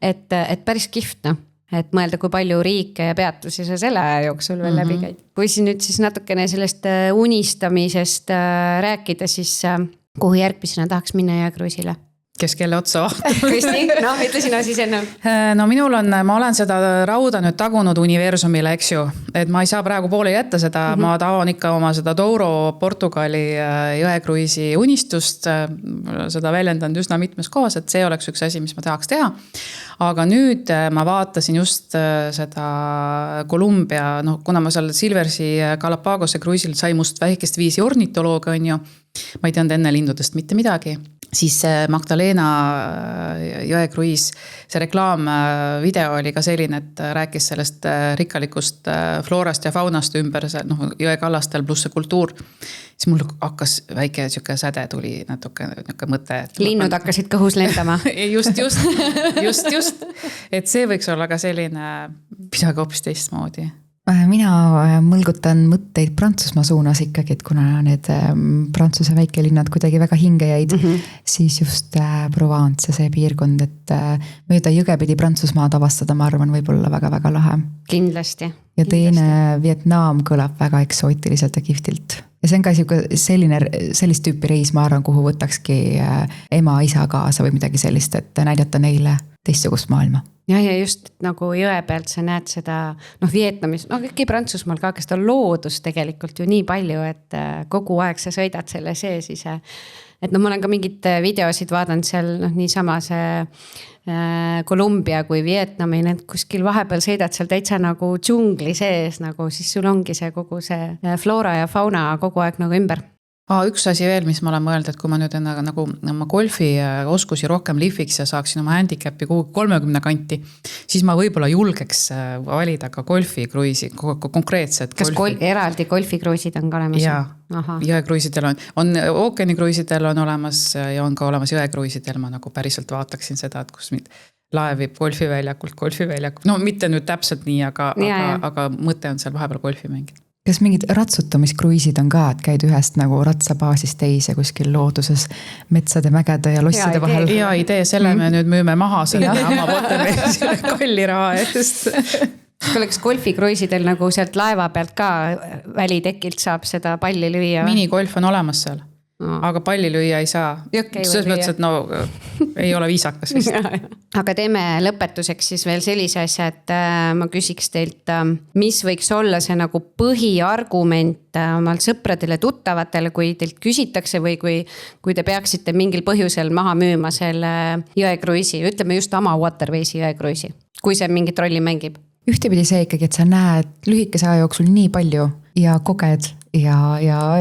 Et päris kihvt, et mõelda, kui palju riike ja peatusi sa selle aja jooksul veel läbi käid. Kui siin nüüd siis natukene sellest unistamisest rääkida, siis kuhu järgmisena tahaks minna jõekruisile? Kes kelle otsa vaatab? Kristi, ütle sina siis enne. No ma olen seda rauda nüüd tagunud universumile, eks ju. Et ma ei saa praegu poole jätta seda, ma tahan ikka oma seda Douro Portugali jõekruisi unistust. Seda väljendanud üsna mitmes kohas, et see oleks üks asi, mis ma tahaks teha. Aga nüüd ma vaatasin just seda Kolumbia, kuna ma seal Silversi Galapagose kruisil sai must väikest viisi ornitolooga, on ju. Ma ei teanud enne lindudest mitte midagi. Siis Magdalena jõekruis, see reklaamvideo oli ka selline, et rääkis sellest rikkalikust floorast ja faunast ümber jõekallastel pluss see kultuur. Siis mul hakkas väike säde tuli natuke mõte. Linnud hakkasid kõhus lendama. just. Et see võiks olla ka selline midagi hoopis teistmoodi. Mina mõlgutan mõtteid Prantsusmaa suunas ikkagi, et kuna need Prantsuse väikelinnad kuidagi väga hinge jäid, siis just Provence ja see piirkond, et mööda jõgepidi Prantsusmaad avastada, ma arvan, võib olla väga-väga lahe. Kindlasti. Ja teine Vietnam kõlab väga eksootiliselt ja kihvtilt. Ja see on ka sellist tüüpi reis, ma arvan, kuhu võtakski ema, isa kaasa või midagi sellist, et näidata neile teistsugust maailma. Ja just nagu jõe pealt sa näed seda, Vietnamis, kõiki Prantsusmaal ka, kes ta loodus tegelikult ju nii palju, et kogu aeg sa sõidad selle sees ise. Et ma olen ka mingid videosid vaadanud seal niisama see Kolumbia kui Vietnami, need kuskil vahepeal sõidad seal täitsa nagu džungli sees, nagu siis sul ongi see kogu see floora ja fauna kogu aeg nagu ümber. Üks asi veel, mis ma olen mõelnud, et kui ma nüüd nagu oma golfi oskusi rohkem lihviks ja saaksin oma handicapi 30 kanti, siis ma võib-olla julgeks valida ka golfikruisi, konkreetset. Kas eraldi golfikruisid on ka olemas? Jaa, jõekruisidel on ookeanikruisidel on olemas ja on ka olemas jõekruisidel, ma nagu päriselt vaataksin seda, et kus laev viib golfiväljakult. No mitte nüüd täpselt nii, aga mõte on seal vahepeal golfi mängida. Kas mingid ratsutamiskruisid on ka, et käid ühest nagu ratsabaasist teise kuskil looduses metsade, mägede ja losside vahel? Hea idee, selle me nüüd müüme maha selle oma Waterwaysile kalli raha eest. Kas golfikruisidel nagu sealt laeva pealt ka välitekilt saab seda palli lüüa? Minigolf on olemas seal. Aga palli lüüa ei saa. Selles mõttes, et ei ole viisakas vist. Aga teeme lõpetuseks siis veel sellise asja, et ma küsiks teilt, mis võiks olla see nagu põhiargument omal sõpradele, tuttavatele, kui teilt küsitakse või kui te peaksite mingil põhjusel maha müüma selle jõekruisi, ütleme just oma Waterwaysi jõekruisi, kui see mingit rolli mängib? Ühtepidi see ikkagi, et sa näed lühikese aja jooksul nii palju ja koged ja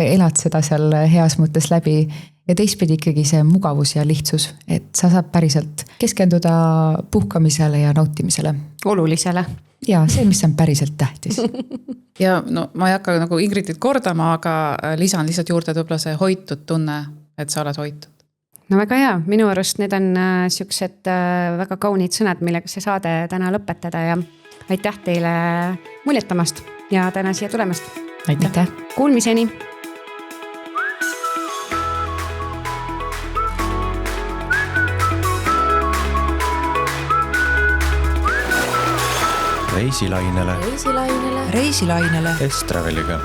elad seda seal heas mõttes läbi. Ja teistpidi ikkagi see mugavus ja lihtsus, et sa saab päriselt keskenduda puhkamisele ja nautimisele. Olulisele. Ja see, mis on päriselt tähtis. Ja ma ei hakka nagu Ingridit kordama, aga lisan lihtsalt juurde võib-olla see hoitud tunne, et sa oled hoitud. No väga hea, minu arust need on siuksed väga kaunid sõnad, millega see saade täna lõpetada ja aitäh teile muljetamast ja täna siia tulemast. Aitäh. Kuulmiseni. Reisilainele Estraveliga.